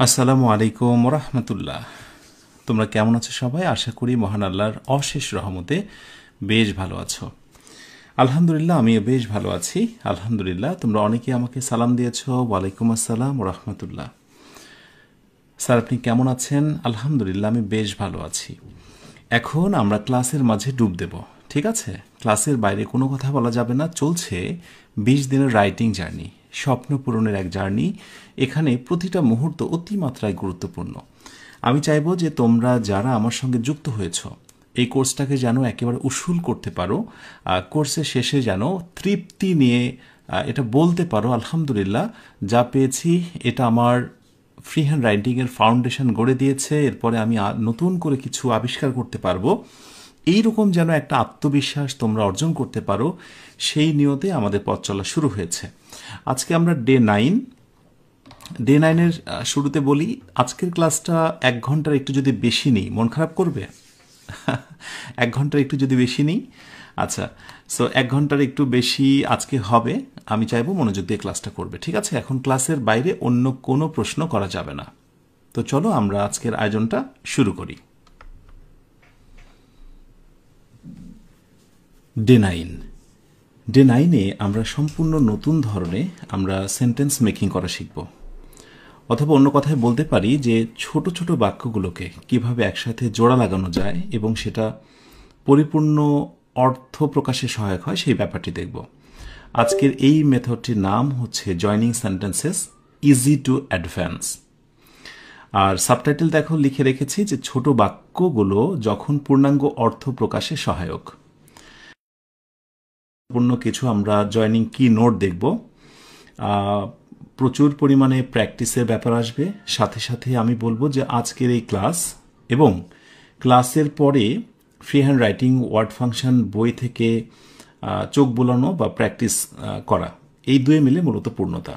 আসসালামু আলাইকুম রহমতুল্লাহ। তোমরা কেমন আছো সবাই? আশা করি মহান আল্লাহর অশেষ রহমতে বেশ ভালো আছো। আলহামদুলিল্লাহ, আমিও বেশ ভালো আছি। আলহামদুলিল্লাহ, তোমরা অনেকে আমাকে সালাম দিয়েছো। ওয়ালাইকুম আসসালাম রহমতুল্লাহ। স্যার, আপনি কেমন আছেন? আলহামদুলিল্লাহ, আমি বেশ ভালো আছি। এখন আমরা ক্লাসের মাঝে ডুব দেব, ঠিক আছে? ক্লাসের বাইরে কোনো কথা বলা যাবে না। চলছে 20 দিনের রাইটিং জার্নি, স্বপ্ন পূরণের এক জার্নি। এখানে প্রতিটা মুহূর্ত অতিমাত্রায় গুরুত্বপূর্ণ। আমি চাইবো যে তোমরা যারা আমার সঙ্গে যুক্ত হয়েছ এই কোর্সটাকে যেন একেবারে উসুল করতে পারো। কোর্সের শেষে যেন তৃপ্তি নিয়ে এটা বলতে পারো, আলহামদুলিল্লাহ, যা পেয়েছি এটা আমার ফ্রি হ্যান্ড রাইটিংয়ের ফাউন্ডেশন গড়ে দিয়েছে। এরপরে আমি নতুন করে কিছু আবিষ্কার করতে পারবো। এইরকম যেন একটা আত্মবিশ্বাস তোমরা অর্জন করতে পারো, সেই নিয়তে আমাদের পথ চলা শুরু হয়েছে। আজকে আমরা ডে 9 শুরুতে বলি, আজকের ক্লাসটা 1 ঘন্টার একটু যদি বেশি নিই মন খারাপ করবে? 1 ঘন্টার একটু যদি বেশি নিই, আচ্ছা। সো 1 ঘন্টার একটু বেশি আজকে হবে। আমি চাইবো মনোযোগ দিয়ে ক্লাসটা করবে, ঠিক আছে? এখন ক্লাসের বাইরে অন্য কোনো প্রশ্ন করা যাবে না। তো চলো আমরা আজকের আয়োজনটা শুরু করি। ডে 9 আমরা সম্পূর্ণ নতুন ধরনের আমরা সেন্টেন্স মেকিং করা শিখব। অথবা অন্য কথায় বলতে পারি যে ছোট ছোট বাক্যগুলোকে কিভাবে একসাথে জোড়া লাগানো যায় এবং সেটা পরিপূর্ণ অর্থ প্রকাশে সহায়ক হয়, সেই ব্যাপারটি দেখব। আজকের এই মেথডটির নাম হচ্ছে joining sentences easy to advance. আর সাবটাইটেল দেখো, লিখে রেখেছি যে ছোট বাক্যগুলো যখন পূর্ণাঙ্গ অর্থ প্রকাশে সহায়ক। পূর্ণ কিছু আমরা জয়নিং কি নোট দেখব। প্রচুর পরিমাণে প্র্যাকটিসের ব্যাপার আসবে। সাথে সাথে আমি বলবো যে আজকের এই ক্লাস এবং ক্লাসের পরে free handwriting word function বই থেকে চোখ বোলানো বা প্র্যাকটিস করা, এই দুয়ে মিলে মূলত পূর্ণতা।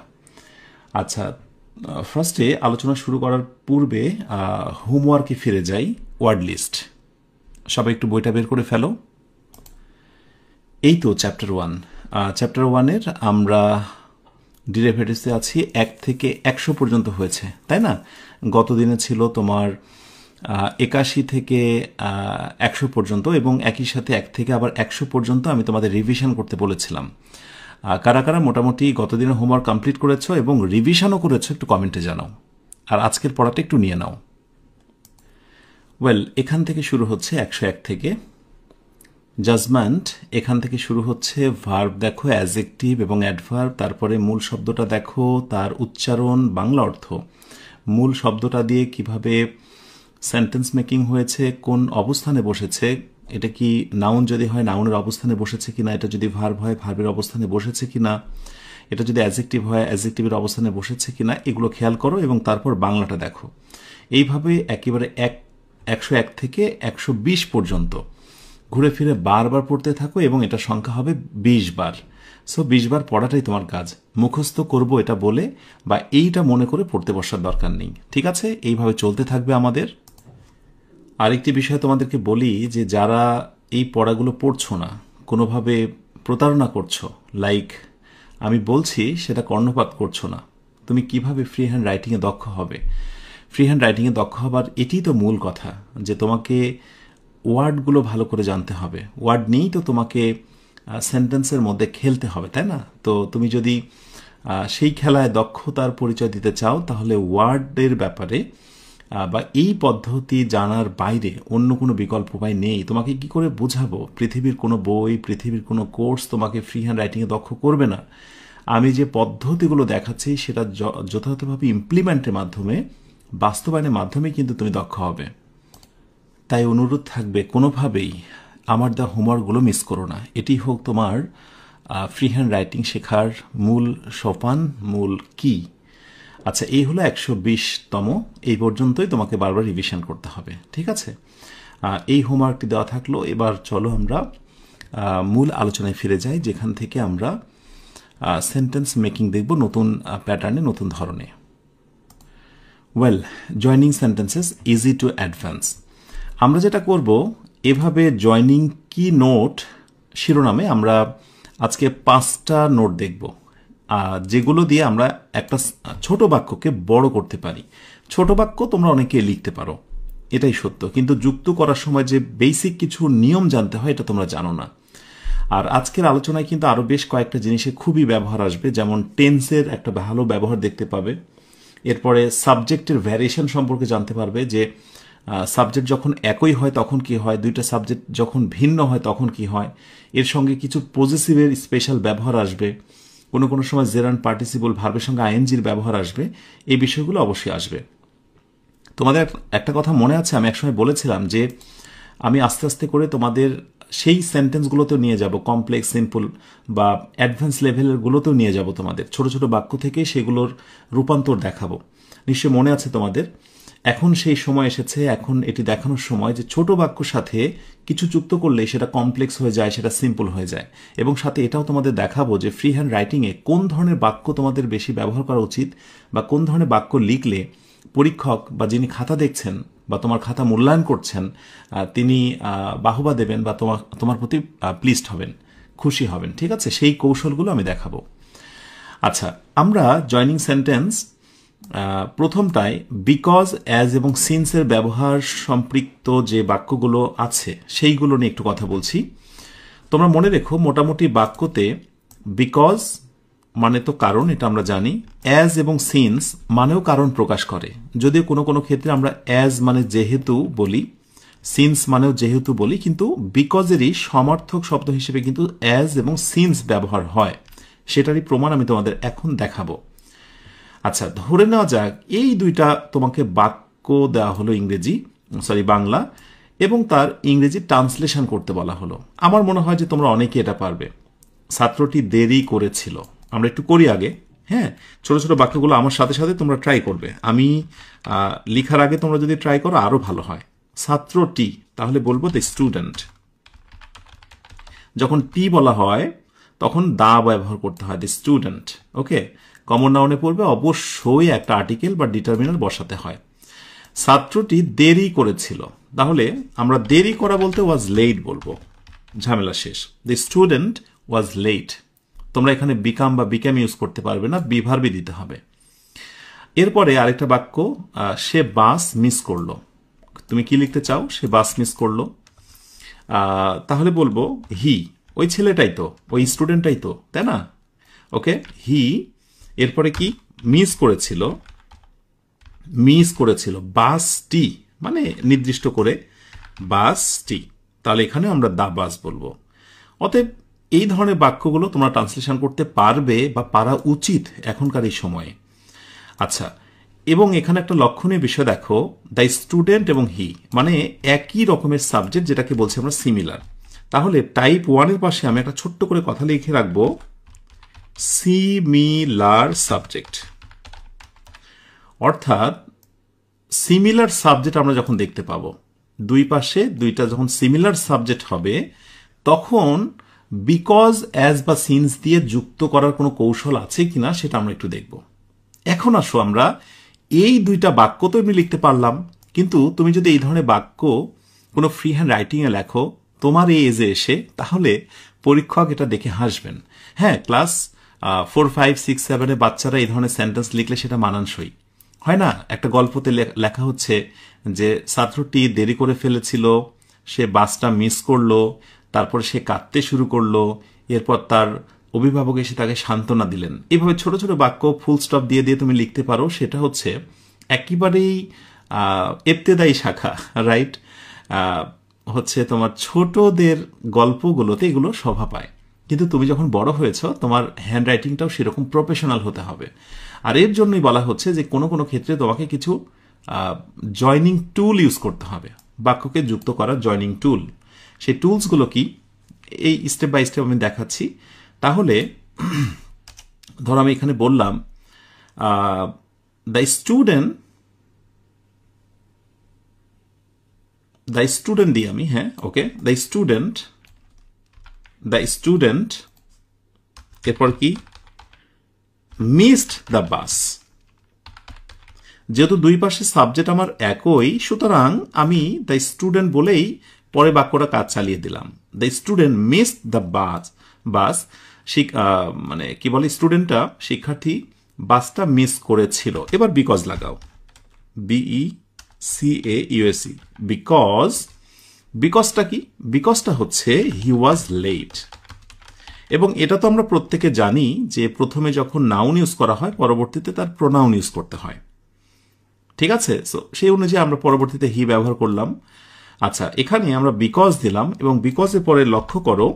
আচ্ছা, ফার্স্টে আলোচনা শুরু করার পূর্বে হোমওয়ার্কে ফিরে যাই। ওয়ার্ড লিস্ট, সবাই একটু বইটা বের করে ফেলো। এই তো চ্যাপ্টার 1। চ্যাপ্টার 1-এর আমরা ডিরেভেটিভসে আছি। 1 থেকে 100 পর্যন্ত হয়েছে, তাই না? গত দিনে ছিল তোমার 81 থেকে 100 পর্যন্ত, এবং একই সাথে 1 থেকে আবার 100 পর্যন্ত আমি তোমাদের রিভিশন করতে বলেছিলাম। কারা কারা মোটামুটি গতদিনের হোমওয়ার্ক কমপ্লিট করেছো এবং রিভিশনও করেছো একটু কমেন্টে জানাও। আর আজকের পড়াটা একটু নিয়ে নাও। ওয়েল, এখান থেকে শুরু হচ্ছে 101 থেকে। জাজমেন্ট, এখান থেকে শুরু হচ্ছে। ভার্ব দেখো, অ্যাডজেক্টিভ এবং অ্যাডভার্ব। তারপরে মূল শব্দটা দেখো, তার উচ্চারণ, বাংলা অর্থ, মূল শব্দটা দিয়ে কিভাবে সেন্টেন্স মেকিং হয়েছে, কোন অবস্থানে বসেছে, এটা কি নাউন যদি হয় নাউনের অবস্থানে বসেছে কিনা, এটা যদি ভার্ব হয় ভার্বের অবস্থানে বসেছে কিনা, এটা যদি অ্যাডজেক্টিভ হয় অ্যাডজেক্টিভের অবস্থানে বসেছে কিনা, এগুলো খেয়াল করো এবং তারপর বাংলাটা দেখো। এইভাবে একেবারে 101 থেকে 120 পর্যন্ত ঘুরে ফিরে বারবার পড়তে থাকো এবং এটা সংখ্যা হবে 20 বার। সো 20 বার পড়াটাই তোমার কাজ। মুখস্থ করব এটা বলে বা এইটা মনে করে পড়তে বসার দরকার নেই, ঠিক আছে? এইভাবে চলতে থাকবে আমাদের। আরেকটি বিষয় তোমাদেরকে বলি যে যারা এই পড়াগুলো পড়ছো না, কোনোভাবে প্রতারণা করছো, লাইক আমি বলছি সেটা কর্ণপাত করছো না, তুমি কিভাবে ফ্রি হ্যান্ড রাইটিংয়ে দক্ষ হবে? ফ্রি হ্যান্ড রাইটিংয়ে দক্ষ হবার এটিই তো মূল কথা, যে তোমাকে ওয়ার্ডগুলো ভালো করে জানতে হবে। ওয়ার্ড নিয়েই তো তোমাকে সেন্টেন্সের মধ্যে খেলতে হবে, তাই না? তো তুমি যদি সেই খেলায় দক্ষতার পরিচয় দিতে চাও, তাহলে ওয়ার্ডের ব্যাপারে বা এই পদ্ধতি জানার বাইরে অন্য কোনো বিকল্প উপায় নেই। তোমাকে কি করে বোঝাবো? পৃথিবীর কোনো বই, পৃথিবীর কোনো কোর্স তোমাকে ফ্রি হ্যান্ড রাইটিংয়ে দক্ষ করবে না। আমি যে পদ্ধতিগুলো দেখাচ্ছি সেটা যথাযথভাবে ইমপ্লিমেন্টের মাধ্যমে, বাস্তবায়নের মাধ্যমে কিন্তু তুমি দক্ষ হবে। তাই অনুরোধ থাকবে, কোনোভাবেই আমার দেওয়া হোমওয়ার্কগুলো মিস করো না। এটি হোক তোমার ফ্রি হ্যান্ড রাইটিং শেখার মূল সোপান, মূল কি। আচ্ছা, এই হলো 120তম। এই পর্যন্তই তোমাকে বারবার রিভিশন করতে হবে, ঠিক আছে? এই হোমওয়ার্কটি দেওয়া থাকলো। এবার চলো আমরা মূল আলোচনায় ফিরে যাই, যেখান থেকে আমরা সেন্টেন্স মেকিং দেখব নতুন প্যাটার্নে, নতুন ধরনে। Well, joining sentences easy to advance. আমরা যেটা করব, এভাবে জয়নিং কি নোট শিরোনামে আমরা আজকে 5টা নোট দেখব। যেগুলো দিয়ে আমরা একটা ছোট বাক্যকে বড় করতে পারি। ছোট বাক্য তোমরা অনেকে লিখতে পারো, এটাই সত্য, কিন্তু যুক্ত করার সময় যে বেসিক কিছু নিয়ম জানতে হয় এটা তোমরা জানো না। আর আজকের আলোচনায় কিন্তু আরো বেশ কয়েকটা জিনিসে খুবই ব্যবহার আসবে, যেমন টেন্সের একটা ভালো ব্যবহার দেখতে পাবে। এরপরে সাবজেক্টের ভ্যারিয়েশন সম্পর্কে জানতে পারবে, যে সাবজেক্ট যখন একই হয় তখন কি হয়, দুইটা সাবজেক্ট যখন ভিন্ন হয় তখন কি হয়। এর সঙ্গে কিছু পজিটিভের স্পেশাল ব্যবহার আসবে, কোনো কোনো সময় জেরান্ড পার্টিসিপল ভার্বের সঙ্গে আইএনজির ব্যবহার আসবে। এই বিষয়গুলো অবশ্যই আসবে। তোমাদের একটা কথা মনে আছে, আমি একসময় বলেছিলাম যে আমি আস্তে আস্তে করে তোমাদের সেই সেন্টেন্সগুলোতেও নিয়ে যাব, কমপ্লেক্স, সিম্পল বা অ্যাডভান্স লেভেলগুলোতেও নিয়ে যাব। তোমাদের ছোট ছোট বাক্য থেকে সেগুলোর রূপান্তর দেখাবো। নিশ্চয়ই মনে আছে তোমাদের। এখন সেই সময় এসেছে, এখন এটি দেখানোর সময় যে ছোট বাক্যর সাথে কিছু যুক্ত করলে সেটা কমপ্লেক্স হয়ে যায়, সেটা সিম্পল হয়ে যায়। এবং সাথে এটাও তোমাদের দেখাবো যে ফ্রি হ্যান্ড রাইটিংয়ে কোন ধরনের বাক্য তোমাদের বেশি ব্যবহার করা উচিত, বা কোন ধরনের বাক্য লিখলে পরীক্ষক বা যিনি খাতা দেখছেন বা তোমার খাতা মূল্যায়ন করছেন তিনি বাহবা দেবেন বা তোমার প্রতি প্লিজড হবেন, খুশি হবেন। ঠিক আছে, সেই কৌশলগুলো আমি দেখাবো। আচ্ছা, আমরা জয়নিং সেন্টেন্স প্রথমটায় বিকজ, অ্যাজ এবং সিন্সের ব্যবহার সম্পৃক্ত যে বাক্যগুলো আছে সেইগুলো নিয়ে একটু কথা বলছি। তোমরা মনে রেখো, মোটামুটি বাক্যতে বিকজ মানে তো কারণ, এটা আমরা জানি। অ্যাজ এবং সিন্স মানেও কারণ প্রকাশ করে, যদিও কোনো কোনো ক্ষেত্রে আমরা অ্যাজ মানে যেহেতু বলি, সিন্স মানেও যেহেতু বলি, কিন্তু বিকজেরই সমার্থক শব্দ হিসেবে কিন্তু অ্যাজ এবং সিন্স ব্যবহার হয়। সেটারই প্রমাণ আমি তোমাদের এখন দেখাবো। আচ্ছা, ধরে নেওয়া যাক এই দুইটা তোমাকে বাক্য দেওয়া হলো বাংলা, এবং তার ইংরেজি ট্রান্সলেশন করতে বলা হলো। আমার মনে হয় যে তোমরা অনেকে এটা পারবে। ছাত্রটি দেরি করেছিল, আমরা একটু করি আগে। হ্যাঁ, ছোট ছোট বাক্যগুলো আমার সাথে সাথে তোমরা ট্রাই করবে। আমি লিখার আগে তোমরা যদি ট্রাই করো আরো ভালো হয়। ছাত্রটি, তাহলে বলবো দ্য স্টুডেন্ট। যখন টি বলা হয় তখন দা ব্যবহার করতে হয়, দ্য স্টুডেন্ট। ওকে, কমন নাউনে পড়বে, অবশ্যই একটা আর্টিকেল বা ডিটারমিনার বসাতে হয়। ছাত্রটি দেরি করেছিল, তাহলে আমরা দেরি করা বলতে ওয়াজ লেট বলবো, ঝামেলা শেষ। The student was late. তোমরা এখানে বিকাম বা বিকাম ইউজ করতে পারবে না, বিভার্বি দিতে হবে। এরপরে আরেকটা বাক্য, সে বাস মিস করলো। তুমি কি লিখতে চাও? সে বাস মিস করলো, তাহলে বলবো হি। ওই ছেলেটাই তো, ওই স্টুডেন্টটাই তো, তাই না? ওকে, হি। এরপরে কি? মিস করেছিল বাসটি, মানে নির্দিষ্ট করে বাসটি। তাহলে এখানে আমরা দা বাস বলবো। অতএব এই ধরনের বাক্যগুলো তোমরা ট্রান্সলেশন করতে পারবে বা পারা উচিত এখনকার এই সময়ে। আচ্ছা, এবং এখানে একটা লক্ষণীয় বিষয় দেখো, দ্য স্টুডেন্ট এবং হি মানে একই রকমের সাবজেক্ট, যেটাকে বলছি আমরা সিমিলার। তাহলে টাইপ 1 এর পাশে আমি একটা ছোট্ট করে কথা লিখে রাখবো, সিমিলার সাবজেক্ট। অর্থাৎ সিমিলার সাবজেক্ট আমরা যখন দেখতে পাবো, দুই পাশে দুইটা যখন সিমিলার সাবজেক্ট হবে, তখন বিকজ, অ্যাজ বা সিন্স দিয়ে যুক্ত করার কোনো কৌশল আছে কিনা সেটা আমরা একটু দেখব। এখন আসো, আমরা এই দুইটা বাক্য তো এমনি লিখতে পারলাম, কিন্তু তুমি যদি এই ধরনের বাক্য কোনো ফ্রি হ্যান্ড রাইটিংয়ে লেখো তোমার এই এজে এসে, তাহলে পরীক্ষক এটা দেখে হাসবেন। হ্যাঁ, ক্লাস 4, 5, 6, 7 বাচ্চারা এই ধরনের সেন্টেন্স লিখলে সেটা মানানসই হয় না। একটা গল্পতে লেখা হচ্ছে যে ছাত্রটি দেরি করে ফেলেছিল, সে বাসটা মিস করলো, তারপরে সে কাঁদতে শুরু করলো, এরপর তার অভিভাবক এসে তাকে সান্ত্বনা দিলেন। এইভাবে ছোট ছোট বাক্য ফুল স্টপ দিয়ে দিয়ে তুমি লিখতে পারো। সেটা হচ্ছে একেবারেই ইবতেদায়ী শাখা, রাইট? হচ্ছে তোমার ছোটদের গল্পগুলোতে এগুলো শোভা পায়, কিন্তু তুমি যখন বড় হয়েছ তোমার হ্যান্ড রাইটিংটাও সেরকম প্রফেশনাল হতে হবে। আর এর জন্যই বলা হচ্ছে যে কোনো কোনো ক্ষেত্রে তোমাকে কিছু জয়নিং টুল ইউজ করতে হবে, বাক্যকে যুক্ত করার জয়নিং টুল। সেই টুলসগুলো কি, এই স্টেপ বাই স্টেপ আমি দেখাচ্ছি। তাহলে ধরো আমি এখানে বললাম দ্য স্টুডেন্ট দিয়ে আমি, হ্যাঁ ওকে, দ্য স্টুডেন্ট এরপর কি, মিসড দ্য বাস। যেহেতু দুই পাশে সাবজেক্ট আমার একই, সুতরাং আমি দ্য স্টুডেন্ট বলেই পরে বাক্যটা কাজ চালিয়ে দিলাম। দ্য স্টুডেন্ট মিসড দ্য বাস। মানে কি বলে স্টুডেন্টটা শিক্ষার্থী বাসটা মিস করেছিল। এবার বিকজ লাগাও, BECAUSE, বিকজটা কি? বিকজটা হচ্ছে হি ওয়াজ লেট। এবং এটা তো আমরা প্রত্যেকে জানি যে প্রথমে যখন নাউন ইউজ করা হয় পরবর্তীতে তার প্রোনাউন ইউজ করতে হয়, ঠিক আছে? সো সেই অনুযায়ী আমরা পরবর্তীতে হি ব্যবহার করলাম। আচ্ছা, এখানে আমরা বিকজ দিলাম এবং বিকজের পরে লক্ষ্য করো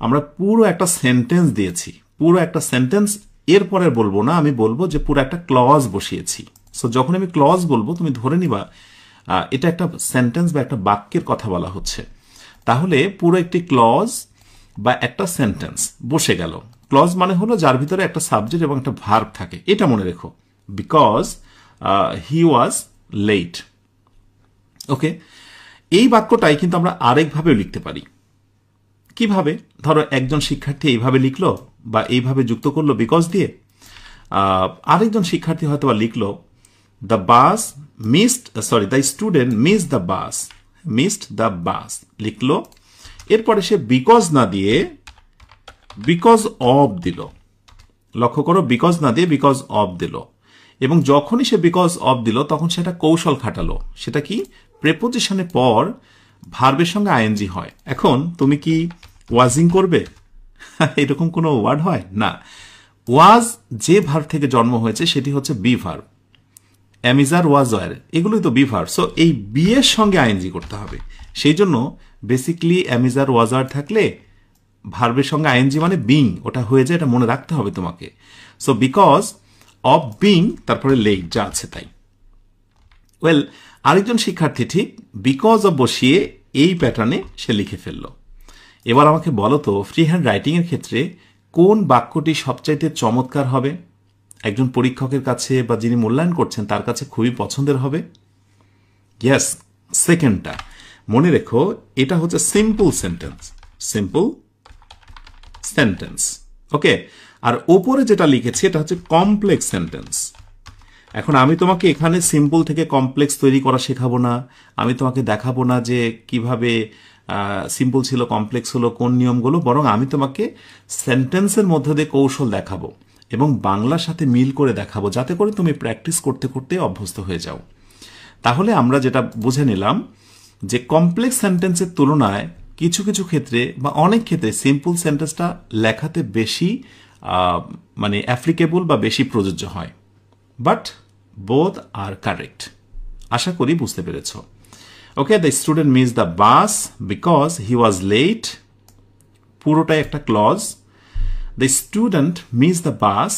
আমরা পুরো একটা সেন্টেন্স দিয়েছি। পুরো একটা সেন্টেন্স এরপরে বলবো না, আমি বলবো যে পুরো একটা ক্লজ বসিয়েছি। সো যখন আমি ক্লজ বলবো তুমি ধরে নিবা এটা একটা সেন্টেন্স বা একটা বাক্যের কথা বলা হচ্ছে। তাহলে পুরো একটি ক্লজ বা একটা সেন্টেন্স বসে গেল। ক্লজ মানে হলো যার ভিতরে একটা সাবজেক্ট এবং একটা ভার্ব থাকে, এটা মনে রেখো। Because he was late. ওকে, এই বাক্যটাই কিন্তু আমরা আরেকভাবেও লিখতে পারি। কিভাবে? ধরো একজন শিক্ষার্থী এইভাবে লিখলো বা এইভাবে যুক্ত করলো বিকজ দিয়ে, আরেকজন শিক্ষার্থী হয়তো বা লিখলো the bus missed, the student miss the bus, missed the bus লিখলো। এরপরে সে বিকজ না দিয়ে বিকজ অফ দিল। লক্ষ্য করো, বিকজ না দিয়ে বিকজ অফ দিল। এবং যখনই সে বিকজ অফ দিল তখন সেটা কৌশল খাটালো। সেটা কি? প্রেপোজিশনের পর ভার্বের সঙ্গে আইএনজি হয়। এখন তুমি কি ওয়াজিং করবে? এরকম কোনো ওয়ার্ড হয় না। ওয়াজ যে ভার্ব থেকে জন্ম হয়েছে সেটি হচ্ছে be verb. Am is are, was, were, এগুলোই তো বি ভার্ব। সো এই বি এর সঙ্গে আইএনজি করতে হবে। সেই জন্য বেসিক্যালি অ্যামিজার, ওয়াজ, ওয়ার থাকলে ভার্বের সঙ্গে আইএনজি মানে বিং, ওটা হয়ে যায়, এটা মনে রাখতে হবে তোমাকে। সো বিকজ অফ বিং, তারপরে লেট যা আছে তাই। ওয়েল, আরেকজন শিক্ষার্থী ঠিক বিকজ অফ বসিয়ে এই প্যাটার্নে সে লিখে ফেলল। এবার আমাকে বলো তো ফ্রি হ্যান্ড রাইটিং এর ক্ষেত্রে কোন বাক্যটি সবচাইতে চমৎকার হবে, একজন পরীক্ষকের কাছে বা যিনি মূল্যায়ন করছেন তার কাছে খুবই পছন্দের হবে? ইয়েস, সেকেন্ডটা। মনে রেখো, এটা হচ্ছে সিম্পল সেন্টেন্স। সিম্পল সেন্টেন্স, ওকে। আর ওপরে যেটা লিখেছি এটা হচ্ছে কমপ্লেক্স সেন্টেন্স। এখন আমি তোমাকে এখানে সিম্পল থেকে কমপ্লেক্স তৈরি করা শেখাবো না। আমি তোমাকে দেখাবো না যে কিভাবে সিম্পল ছিল কমপ্লেক্স হলো, কোন নিয়মগুলো, বরং আমি তোমাকে সেন্টেন্সের মধ্যে দিয়ে কৌশল দেখাবো এবং বাংলার সাথে মিল করে দেখাবো, যাতে করে তুমি প্র্যাকটিস করতে করতে অভ্যস্ত হয়ে যাও। তাহলে আমরা যেটা বুঝে নিলাম যে কমপ্লেক্স সেন্টেন্সের তুলনায় কিছু কিছু ক্ষেত্রে বা অনেক ক্ষেত্রে সিম্পল সেন্টেন্সটা লেখাতে বেশি মানে অ্যাপ্লিকেবল বা বেশি প্রযোজ্য হয়। But both are correct. আশা করি বুঝতে পেরেছ। Okay, the student miss the bus because he was late, পুরোটাই একটা clause. The student miss the bus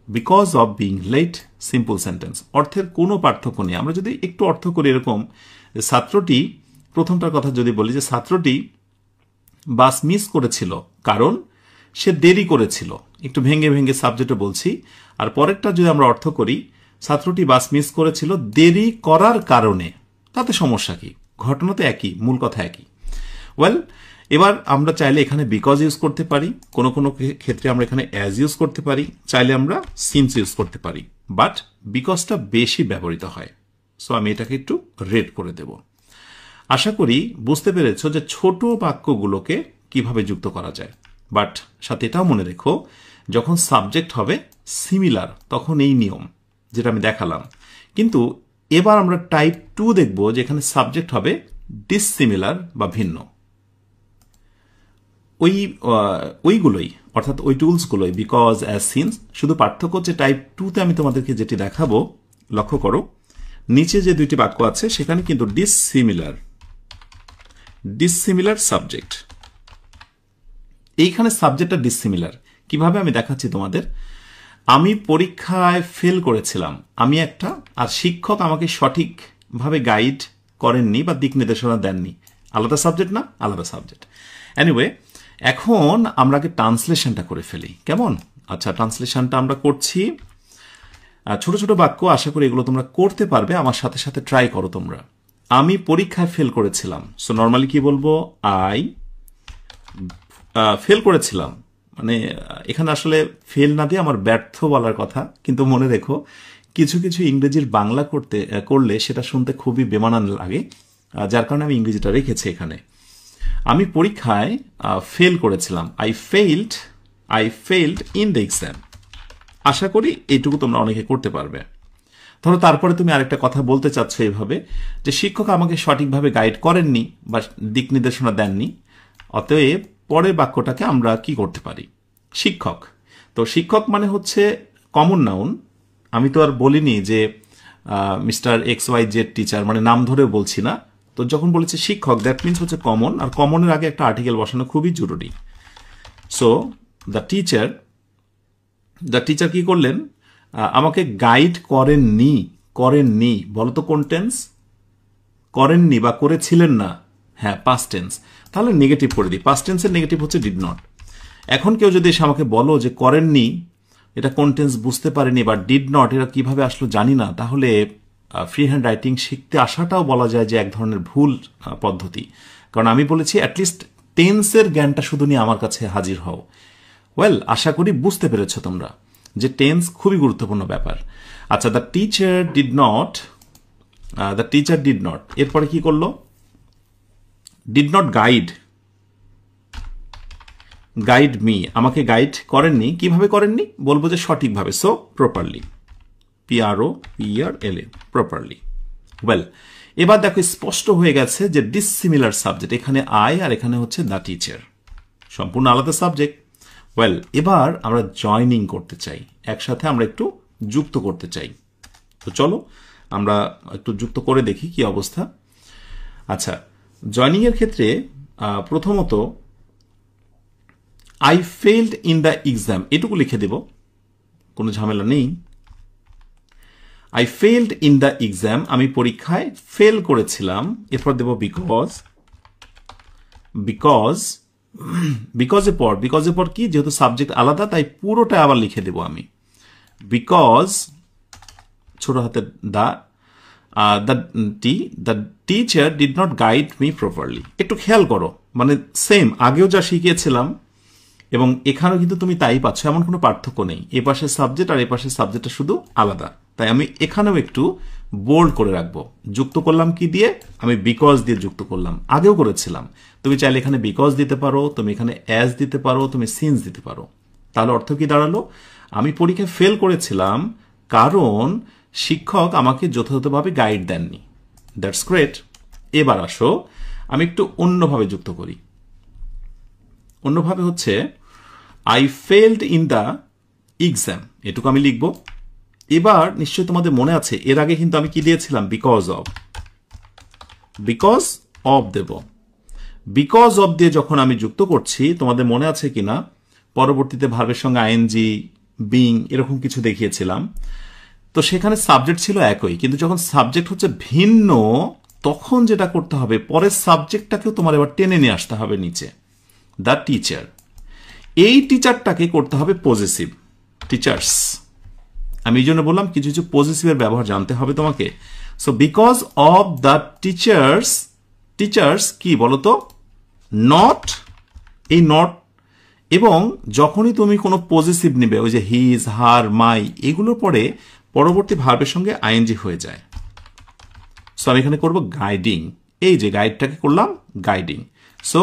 because of being late, simple sentence. অর্থের কোনো পার্থক্য নেই। আমরা যদি একটু অর্থ করি এরকম, ছাত্রটি, প্রথমটার কথা যদি বলি যে ছাত্রটি বাস মিস করেছিল কারণ সে দেরি করেছিল, একটু ভেঙে ভেঙে সাবজেক্টে বলছি। আর পরেরটা যদি আমরা অর্থ করি, ছাত্রটি বাস মিস করেছিল দেরি করার কারণে, তাতে সমস্যা কি? ঘটনা তো একই, মূল কথা একই। ওয়েল, এবার আমরা চাইলে এখানে বিকজ ইউজ করতে পারি, কোনো কোনো ক্ষেত্রে আমরা এখানে অ্যাজ ইউজ করতে পারি, চাইলে আমরা সিন্স ইউজ করতে পারি, বাট বিকজটা বেশি ব্যবহৃত হয়। সো আমি এটাকে একটু রেড করে দেব। আশা করি বুঝতে পেরেছ যে ছোট বাক্যগুলোকে কিভাবে যুক্ত করা যায়। বাট সাথে এটাও মনে রেখো, যখন সাবজেক্ট হবে সিমিলার তখন এই নিয়ম যেটা আমি দেখালাম। কিন্তু এবার আমরা টাইপ 2 দেখব, যেখানে সাবজেক্ট হবে ডিসসিমিলার বা ভিন্ন। ওইগুলোই, অর্থাৎ ওই টুলসগুলোই, বিকজ, অ্যাজ, সিন্স। শুধু পার্থক্য হচ্ছে টাইপ 2তে আমি তোমাদেরকে যেটি দেখাবো, লক্ষ্য করো নিচে যে দুইটি বাক্য আছে সেখানে কিন্তু ডিসসিমিলার সাবজেক্ট। এইখানে সাবজেক্টটা ডিসসিমিলার। কিভাবে আমি দেখাচ্ছি তোমাদের। আমি পরীক্ষায় ফেল করেছিলাম, আমি একটা, আর শিক্ষক আমাকে সঠিকভাবে গাইড করেননি বা দিক নির্দেশনা দেননি। আলাদা সাবজেক্ট না? আলাদা সাবজেক্ট। এনিওয়ে, এখন আমরা আগে ট্রান্সলেশনটা করে ফেলি, কেমন? আচ্ছা, ট্রান্সলেশনটা আমরা করছি। ছোট ছোট বাক্য, আশা করি এগুলো তোমরা করতে পারবে, আমার সাথে সাথে ট্রাই করো তোমরা। আমি পরীক্ষায় ফেল করেছিলাম। সো নর্মালি কি বলবো? আই ফেল করেছিলাম। মানে এখানে আসলে ফেল না দিয়ে আমার ব্যর্থ বলার কথা, কিন্তু মনে রেখো কিছু কিছু ইংরেজির বাংলা করলে সেটা শুনতে খুবই বেমানান লাগে, যার কারণে আমি ইংরেজিটা রেখেছি এখানে। আমি পরীক্ষায় ফেল করেছিলাম। I failed I failed in the exam. আশা করি এইটুকু তোমরা অনেকে করতে পারবে। ধরো তারপরে তুমি আরেকটা কথা বলতে চাচ্ছ এইভাবে যে শিক্ষক আমাকে সঠিকভাবে গাইড করেননি বা দিক নির্দেশনা দেননি, অতএব পরের বাক্যটাকে আমরা কি করতে পারি? শিক্ষক। তো শিক্ষক মানে হচ্ছে কমন নাউন। আমি তো আর বলিনি যে mister X Y Z teacher, মানে নাম ধরেও বলছি না। তো যখন বলেছে শিক্ষক, দ্যাট মিনস হচ্ছে কমন, আর কমনের আগে একটা আর্টিকেল বসানো খুবই জরুরি। সো দ্য টিচার কি করলেন? আমাকে গাইড করেননি বলতো কোন টেন্স? করেননি বা করেছিলেন না, হ্যাঁ পাস্ট টেন্স। তাহলে নেগেটিভ করে দিই, পাস্ট টেন্সের নেগেটিভ হচ্ছে ডিড নট। এখন কেউ যদি এসে আমাকে বলো যে করেননি এটা কোন টেন্স বুঝতে পারেনি, বা ডিড নট এটা কিভাবে আসলো জানি না, তাহলে ফ্রি হ্যান্ড রাইটিং শিখতে আসাটাও বলা যায় যে এক ধরনের ভুল পদ্ধতি। কারণ আমি বলেছি অ্যাটলিস্ট টেন্সের জ্ঞানটা শুধু নিয়ে আমার কাছে হাজির হও। ওয়েল, আশা করি বুঝতে পেরেছ তোমরা যে টেন্স খুবই গুরুত্বপূর্ণ ব্যাপার। আচ্ছা, দ্য টিচার ডিড নট, এরপরে কি করলো? ডিড নট গাইড মি, আমাকে গাইড করেননি। কিভাবে করেননি? বলবো যে সঠিকভাবে, so properly, PROPERLA, properly. Well, এবার দেখো স্পষ্ট হয়ে গেছে যে ডিসিমিলার সাবজেক্ট, এখানে আই আর এখানে হচ্ছে দ্য টিচার, সম্পূর্ণ আলাদা সাবজেক্ট। ওয়েল, এবার আমরা জয়নিং করতে চাই, একসাথে আমরা একটু যুক্ত করতে চাই। তো চলো আমরা একটু যুক্ত করে দেখি কি অবস্থা। আচ্ছা, জয়নিং এর ক্ষেত্রে প্রথমত I failed in the exam এটুকু লিখে দেব, কোনো ঝামেলা নেই। I failed in the exam, আমি পরীক্ষায় ফেল করেছিলাম। এরপর দেব বিকজ এর পর কি, যেহেতু সাবজেক্ট আলাদা তাই পুরোটা আবার লিখে দেব আমি। বিকজ ছোট হাতের the teacher did not guide me properly. একটু খেয়াল করো, মানে সেম আগেও যা শিখিয়েছিলাম এবং এখানেও কিন্তু তুমি তাই পাচ্ছ, এমন কোনো পার্থক্য নেই। এ পাশের সাবজেক্ট আর এ পাশের সাবজেক্টটা শুধু আলাদা, তাই আমি এখানেও একটু বোল্ড করে রাখবো। যুক্ত করলাম কি দিয়ে? আমি বিকজ দিয়ে যুক্ত করলাম, আগেও করেছিলাম। তুমি চাইলে এখানে বিকজ দিতে পারো, তুমি এখানে অ্যাজ দিতে পারো, তুমি সিন্স দিতে পারো। তাহলে অর্থ কি দাঁড়ালো? আমি পরীক্ষায় ফেল করেছিলাম কারণ শিক্ষক আমাকে যথাযথভাবে গাইড দেননি। That's great. এবার আসো আমি একটু অন্যভাবে যুক্ত করি। অন্যভাবে হচ্ছে I failed in the exam, এটুকু আমি লিখব। এবার নিশ্চয়ই তোমাদের মনে আছে এর আগে কিন্তু আমি কি দিয়েছিলাম? বিকজ অফ দেব। বিকজ অফ দিয়ে যখন আমি যুক্ত করছি, তোমাদের মনে আছে কিনা পরবর্তীতে ভার্বের সঙ্গে আইএনজি, বিং এরকম কিছু দেখিয়েছিলাম। তো সেখানে সাবজেক্ট ছিল একই, কিন্তু যখন সাবজেক্ট হচ্ছে ভিন্ন তখন যেটা করতে হবে, পরের সাবজেক্টটাকেও তোমার এবার টেনে নিয়ে আসতে হবে নিচে। দ্য টিচার, এই টিচারটাকে করতে হবে পজেসিভ, টিচার্স। আমি এই জন্য বললাম কিছু কিছু পজেসিভের ব্যবহার জানতে হবে তোমাকে। So because of the teachers কি বলতো? নট, এই নট। এবং যখনই তুমি কোনো পজেসিভ নিবে, ওই যে হিজ, হার, মাই, এগুলোর পরে পরবর্তী ভার্বের সঙ্গে আইএনজি হয়ে যায়। সো আমি এখানে করবো গাইডিং, এই যে গাইডটাকে করলাম guiding. So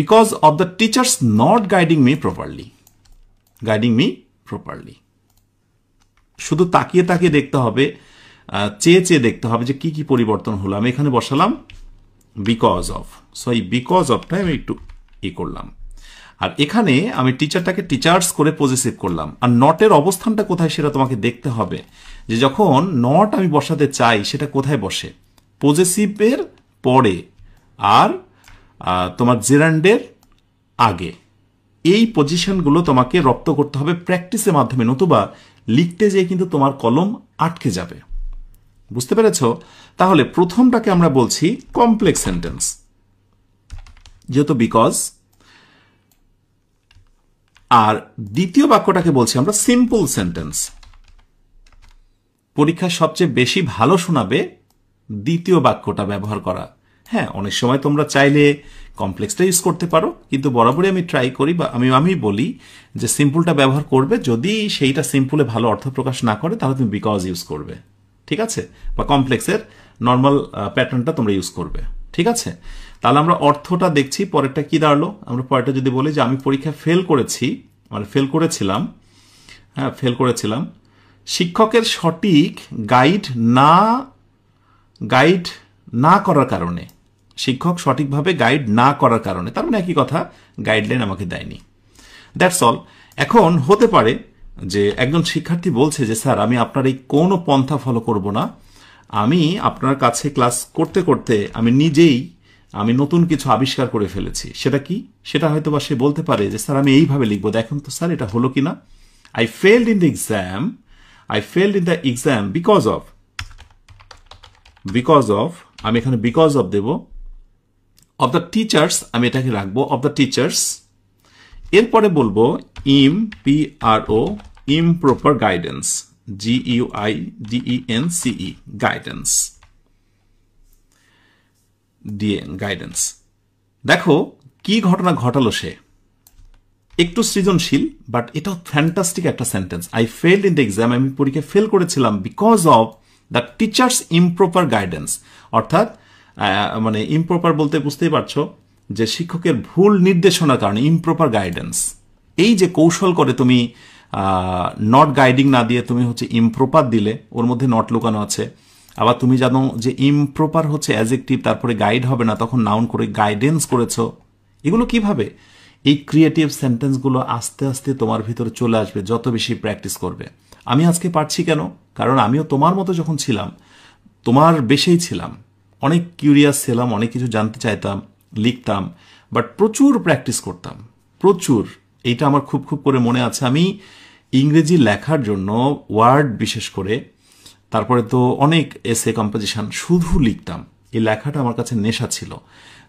because of the teachers not guiding me properly. শুধু তাকিয়ে তাকিয়ে দেখতে হবে, চেয়ে চেয়ে দেখতে হবে যে কি কি পরিবর্তন হলো। আমি এখানে বসালাম বিকজ অফ। সো এই বিকজ অফটা আমি একটু করলাম। আর এখানে আমি টিচারটাকে টিচার্স করে পজেসিভ করলাম। আর নটের অবস্থানটা কোথায় সেটা তোমাকে দেখতে হবে, যে যখন নট আমি বসাতে চাই সেটা কোথায় বসে? পজেসিভের পরে আর তোমার জেরান্ডের আগে। এই পজিশনগুলো তোমাকে রপ্ত করতে হবে প্র্যাকটিসের মাধ্যমে, নতুবা লিখতে যেয়ে কিন্তু তোমার কলম আটকে যাবে। বুঝতে পেরেছ? তাহলে প্রথমটাকে আমরা বলছি কমপ্লেক্স সেন্টেন্স, যেহেতু বিকজ। আর দ্বিতীয় বাক্যটাকে বলছি আমরা সিম্পল সেন্টেন্স। পরীক্ষায় সবচেয়ে বেশি ভালো শোনাবে দ্বিতীয় বাক্যটা ব্যবহার করা। হ্যাঁ, অনেক সময় তোমরা চাইলে কমপ্লেক্সটা ইউজ করতে পারো, কিন্তু বরাবরই আমি ট্রাই করি বা আমি বলি যে সিম্পলটা ব্যবহার করবে। যদি সেইটা সিম্পলে ভালো অর্থ প্রকাশ না করে তাহলে তুমি বিকজ ইউজ করবে, ঠিক আছে? বা কমপ্লেক্সের নর্মাল প্যাটার্নটা তোমরা ইউজ করবে। ঠিক আছে, তাহলে আমরা অর্থটা দেখছি। পরেরটা কি দাঁড়ালো? আমরা পরেরটা যদি বলি যে আমি পরীক্ষা ফেল করেছি, মানে ফেল করেছিলাম, হ্যাঁ ফেল করেছিলাম, শিক্ষকের সঠিক গাইড না করার কারণে, শিক্ষক সঠিকভাবে গাইড না করার কারণে, তার মানে একই কথা, গাইডলাইন আমাকে দেয়নি। That's all. এখন হতে পারে যে একজন শিক্ষার্থী বলছে যে স্যার আমি আপনার এই কোনো পন্থা ফলো করব না, আমি আপনার কাছে ক্লাস করতে করতে আমি নতুন কিছু আবিষ্কার করে ফেলেছি। সেটা কি? সেটা হয়তো বা সে বলতে পারে যে স্যার আমি এইভাবে লিখবো, দেখুন তো স্যার এটা হলো কিনা। I failed in the exam because of আমি এখানে because of Dev, of the teachers, আমি এটাকে রাখবো of the teachers, এরপরে বলবো improper guidance, guidance। দেখো কি ঘটনা ঘটালো সে, একটু সৃজনশীল, বাট এটাও ফ্যান্টাস্টিক একটা sentence. I failed in the exam, আমি পরীক্ষা ফেল করেছিলাম because of the teacher's improper guidance. অর্থাৎ মানে ইমপ্রপার বলতে বুঝতেই পারছো যে শিক্ষকের ভুল নির্দেশনার কারণে, ইমপ্রপার গাইডেন্স। এই যে কৌশল করে তুমি নট গাইডিং না দিয়ে তুমি হচ্ছে ইমপ্রপার দিলে, ওর মধ্যে নট লুকানো আছে। আবার তুমি জানো যে ইমপ্রপার হচ্ছে অ্যাডজেক্টিভ, তারপরে গাইড হবে না, তখন নাউন করে গাইডেন্স করেছো। এগুলো কিভাবে? এই ক্রিয়েটিভ সেন্টেন্সগুলো আস্তে আস্তে তোমার ভিতরে চলে আসবে যত বেশি প্র্যাকটিস করবে। আমি আজকে পারছি কেন? কারণ আমিও তোমার মতো যখন ছিলাম, তোমার বেশেই ছিলাম, অনেক কিউরিয়াস ছিলাম, অনেক কিছু জানতে চাইতাম, লিখতাম, বাট প্রচুর প্র্যাকটিস করতাম, প্রচুর। এইটা আমার খুব খুব করে মনে আছে। আমি ইংরেজি লেখার জন্য ওয়ার্ড বিশেষ করে, তারপরে তো অনেক এসে কম্পোজিশন শুধু লিখতাম। এই লেখাটা আমার কাছে নেশা ছিল।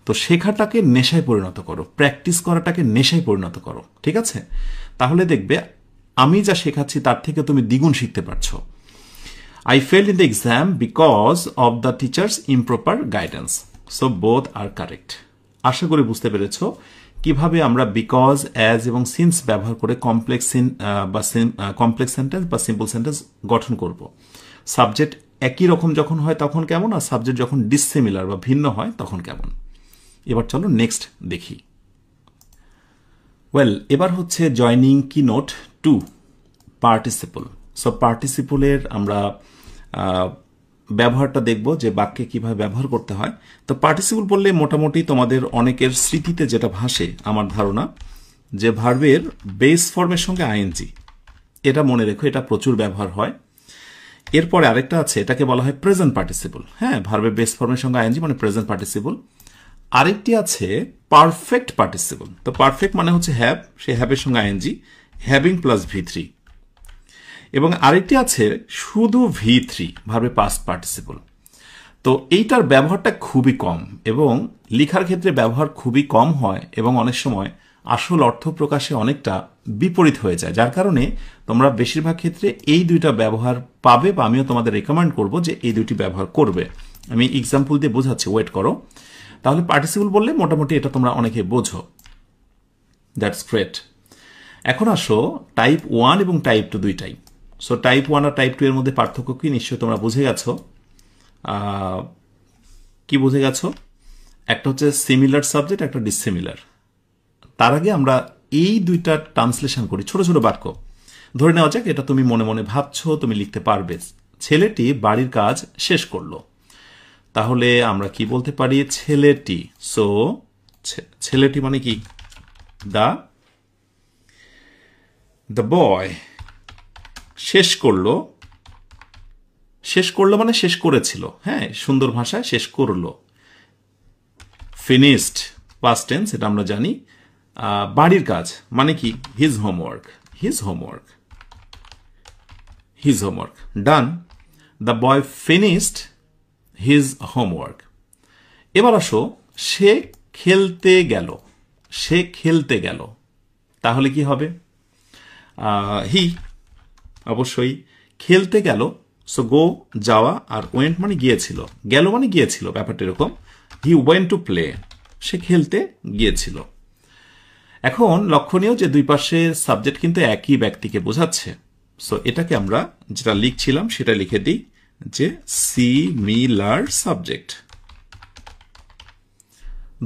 তো শেখাটাকে নেশায় পরিণত করো, প্র্যাকটিস করাটাকে নেশায় পরিণত করো, ঠিক আছে? তাহলে দেখবে আমি যা শেখাচ্ছি তার থেকে তুমি দ্বিগুণ শিখতে পারছো। I fail in the exam because of the teacher's improper guidance. So both are correct. আশা করি বুঝতে পেরেছ কিভাবে আমরা বিকজ, অ্যাজ এবং সিন্স ব্যবহার করে কমপ্লেক্স সেন্টেন্স বা সিম্পল সেন্টেন্স গঠন করব। সাবজেক্ট একই রকম যখন হয় তখন কেমন, আর সাবজেক্ট যখন ডিসিমিলার বা ভিন্ন হয় তখন কেমন। এবার চলো নেক্সট দেখি। এবার হচ্ছে জয়নিং কি নোট 2, পার্টিসিপল। সো পার্টিসিপলের আমরা ব্যবহারটা দেখব যে বাক্যে কিভাবে ব্যবহার করতে হয়। তো পার্টিসিপল বললে মোটামুটি তোমাদের অনেকের স্মৃতিতে যেটা ভাসে আমার ধারণা, যে ভার্বের বেস ফর্মের সঙ্গে আইএনজি, এটা মনে রেখো, এটা প্রচুর ব্যবহার হয়। এরপরে আরেকটা আছে, এটাকে বলা হয় প্রেজেন্ট পার্টিসিপল। হ্যাঁ, ভার্বের বেস ফর্মের সঙ্গে আইএনজি মানে প্রেজেন্ট পার্টিসিপল। আরেকটি আছে পারফেক্ট পার্টিসিপল। তো পারফেক্ট মানে হচ্ছে হ্যাভ, সেই হ্যাভের সঙ্গে আইএনজি, হ্যাভিং প্লাস V3। এবং আরেকটি আছে শুধু V3, ভার্বে পাস্ট পার্টিসিপল। তো এইটার ব্যবহারটা খুবই কম এবং লেখার ক্ষেত্রে ব্যবহার খুবই কম হয়, এবং অনেক সময় আসল অর্থ প্রকাশে অনেকটা বিপরীত হয়ে যায়, যার কারণে তোমরা বেশিরভাগ ক্ষেত্রে এই দুইটা ব্যবহার পাবে, বা আমিও তোমাদের রেকমেন্ড করব যে এই দুটি ব্যবহার করবে। আমি এক্সাম্পল দিয়ে বোঝাচ্ছি, ওয়েট করো। তাহলে পার্টিসিপল বললে মোটামুটি এটা তোমরা অনেকে বোঝো। That's great. এখন আসো টাইপ 1 এবং টাইপ 2 দুইটাই। সো টাইপ 1 আর টাইপ 2 এর মধ্যে পার্থক্য কি নিশ্চয়ই তোমরা বুঝে গেছো। কি বুঝে গেছো? একটা হচ্ছে সিমিলার সাবজেক্ট, একটা ডিসিমিলার। তার আগে আমরা এই দুইটা ট্রান্সলেশন করি, ছোট ছোট বাক্য। ধরে নেওয়া যাক এটা তুমি মনে মনে ভাবছো, তুমি লিখতে পারবে। ছেলেটি বাড়ির কাজ শেষ করলো। তাহলে আমরা কি বলতে পারি? ছেলেটি। সো ছেলেটি মানে কি? দ্য বয় শেষ করলো। শেষ করলো মানে শেষ করেছিল। হ্যাঁ, সুন্দর ভাষায় শেষ করলো। ফিনিশড পাস্ট টেন্স, এটা আমরা জানি। বাড়ির কাজ মানে কি? His homework. Done. The boy finished his homework. এবার আসো সে খেলতে গেল। তাহলে কি হবে? হি, অবশ্যই খেলতে গেল। সো গো যাওয়া, আর ওয়েন্ট মানে গিয়েছিল, গেল মানে গিয়েছিল, ব্যাপারটা এরকম। হি ওয়েন্ট টু প্লে, সে খেলতে গিয়েছিল। এখন লক্ষণীয় যে দুই পাশে সাবজেক্ট কিন্তু একই ব্যক্তিকে বোঝাচ্ছে। সো এটাকে আমরা যেটা লিখছিলাম সেটা লিখে দিই যে সিমিলার সাবজেক্ট।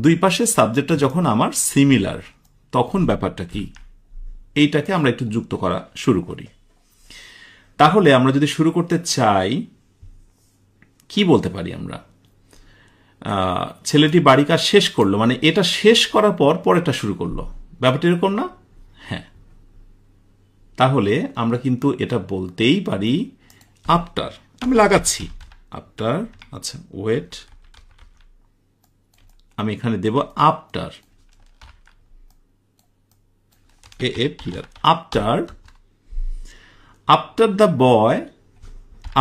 দুই পাশের সাবজেক্টটা যখন আমার সিমিলার, তখন ব্যাপারটা কি, এইটাকে আমরা একটু যুক্ত করা শুরু করি। তাহলে আমরা যদি শুরু করতে চাই, কি বলতে পারি আমরা? ছেলেটি বাড়ি কাজ শেষ করলো, মানে এটা শেষ করার পর পরেরটা শুরু করলো, ব্যাপারটা এরকম না? হ্যাঁ, তাহলে আমরা কিন্তু এটা বলতেই পারি আফটার। আমি লাগাচ্ছি আফটার, আচ্ছা ওয়েট, আমি এখানে দেব after, after, after the boy,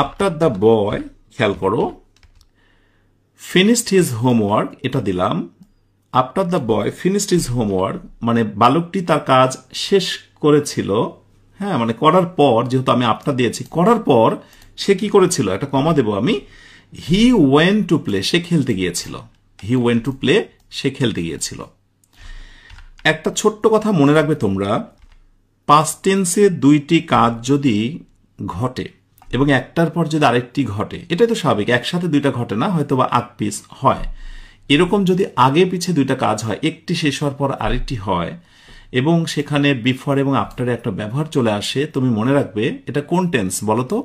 after the boy, খেয়াল করো, ফিনিশড হিজ হোমওয়ার্ক, এটা দিলাম। After the boy finished his homework, মানে বালকটি তার কাজ শেষ করেছিল। হ্যাঁ, মানে করার পর, যেহেতু আমি আফটার দিয়েছি, করার পর সে কি করেছিল, একটা কমা দেব আমি, হি ওয়েন্ট টু প্লে, সে খেলতে গিয়েছিল। হি ওয়েন্ট টু প্লে, সে খেলতে গিয়েছিল। একটা ছোট্ট কথা মনে রাখবে তোমরা, পাস্ট টেন্সে দুইটি কাজ যদি ঘটে এবং একটার পর যদি আরেকটি ঘটে, এটাই তো স্বাভাবিক, একসাথে দুইটা ঘটে না, হয়তো বা আগ পিস হয়। এরকম যদি আগে পিছে দুইটা কাজ হয়, একটি শেষ হওয়ার পর আরেকটি হয়, এবং সেখানে বিফোর এবং আফটারে একটা ব্যবহার চলে আসে, তুমি মনে রাখবে এটা কোন টেন্স বলো তো?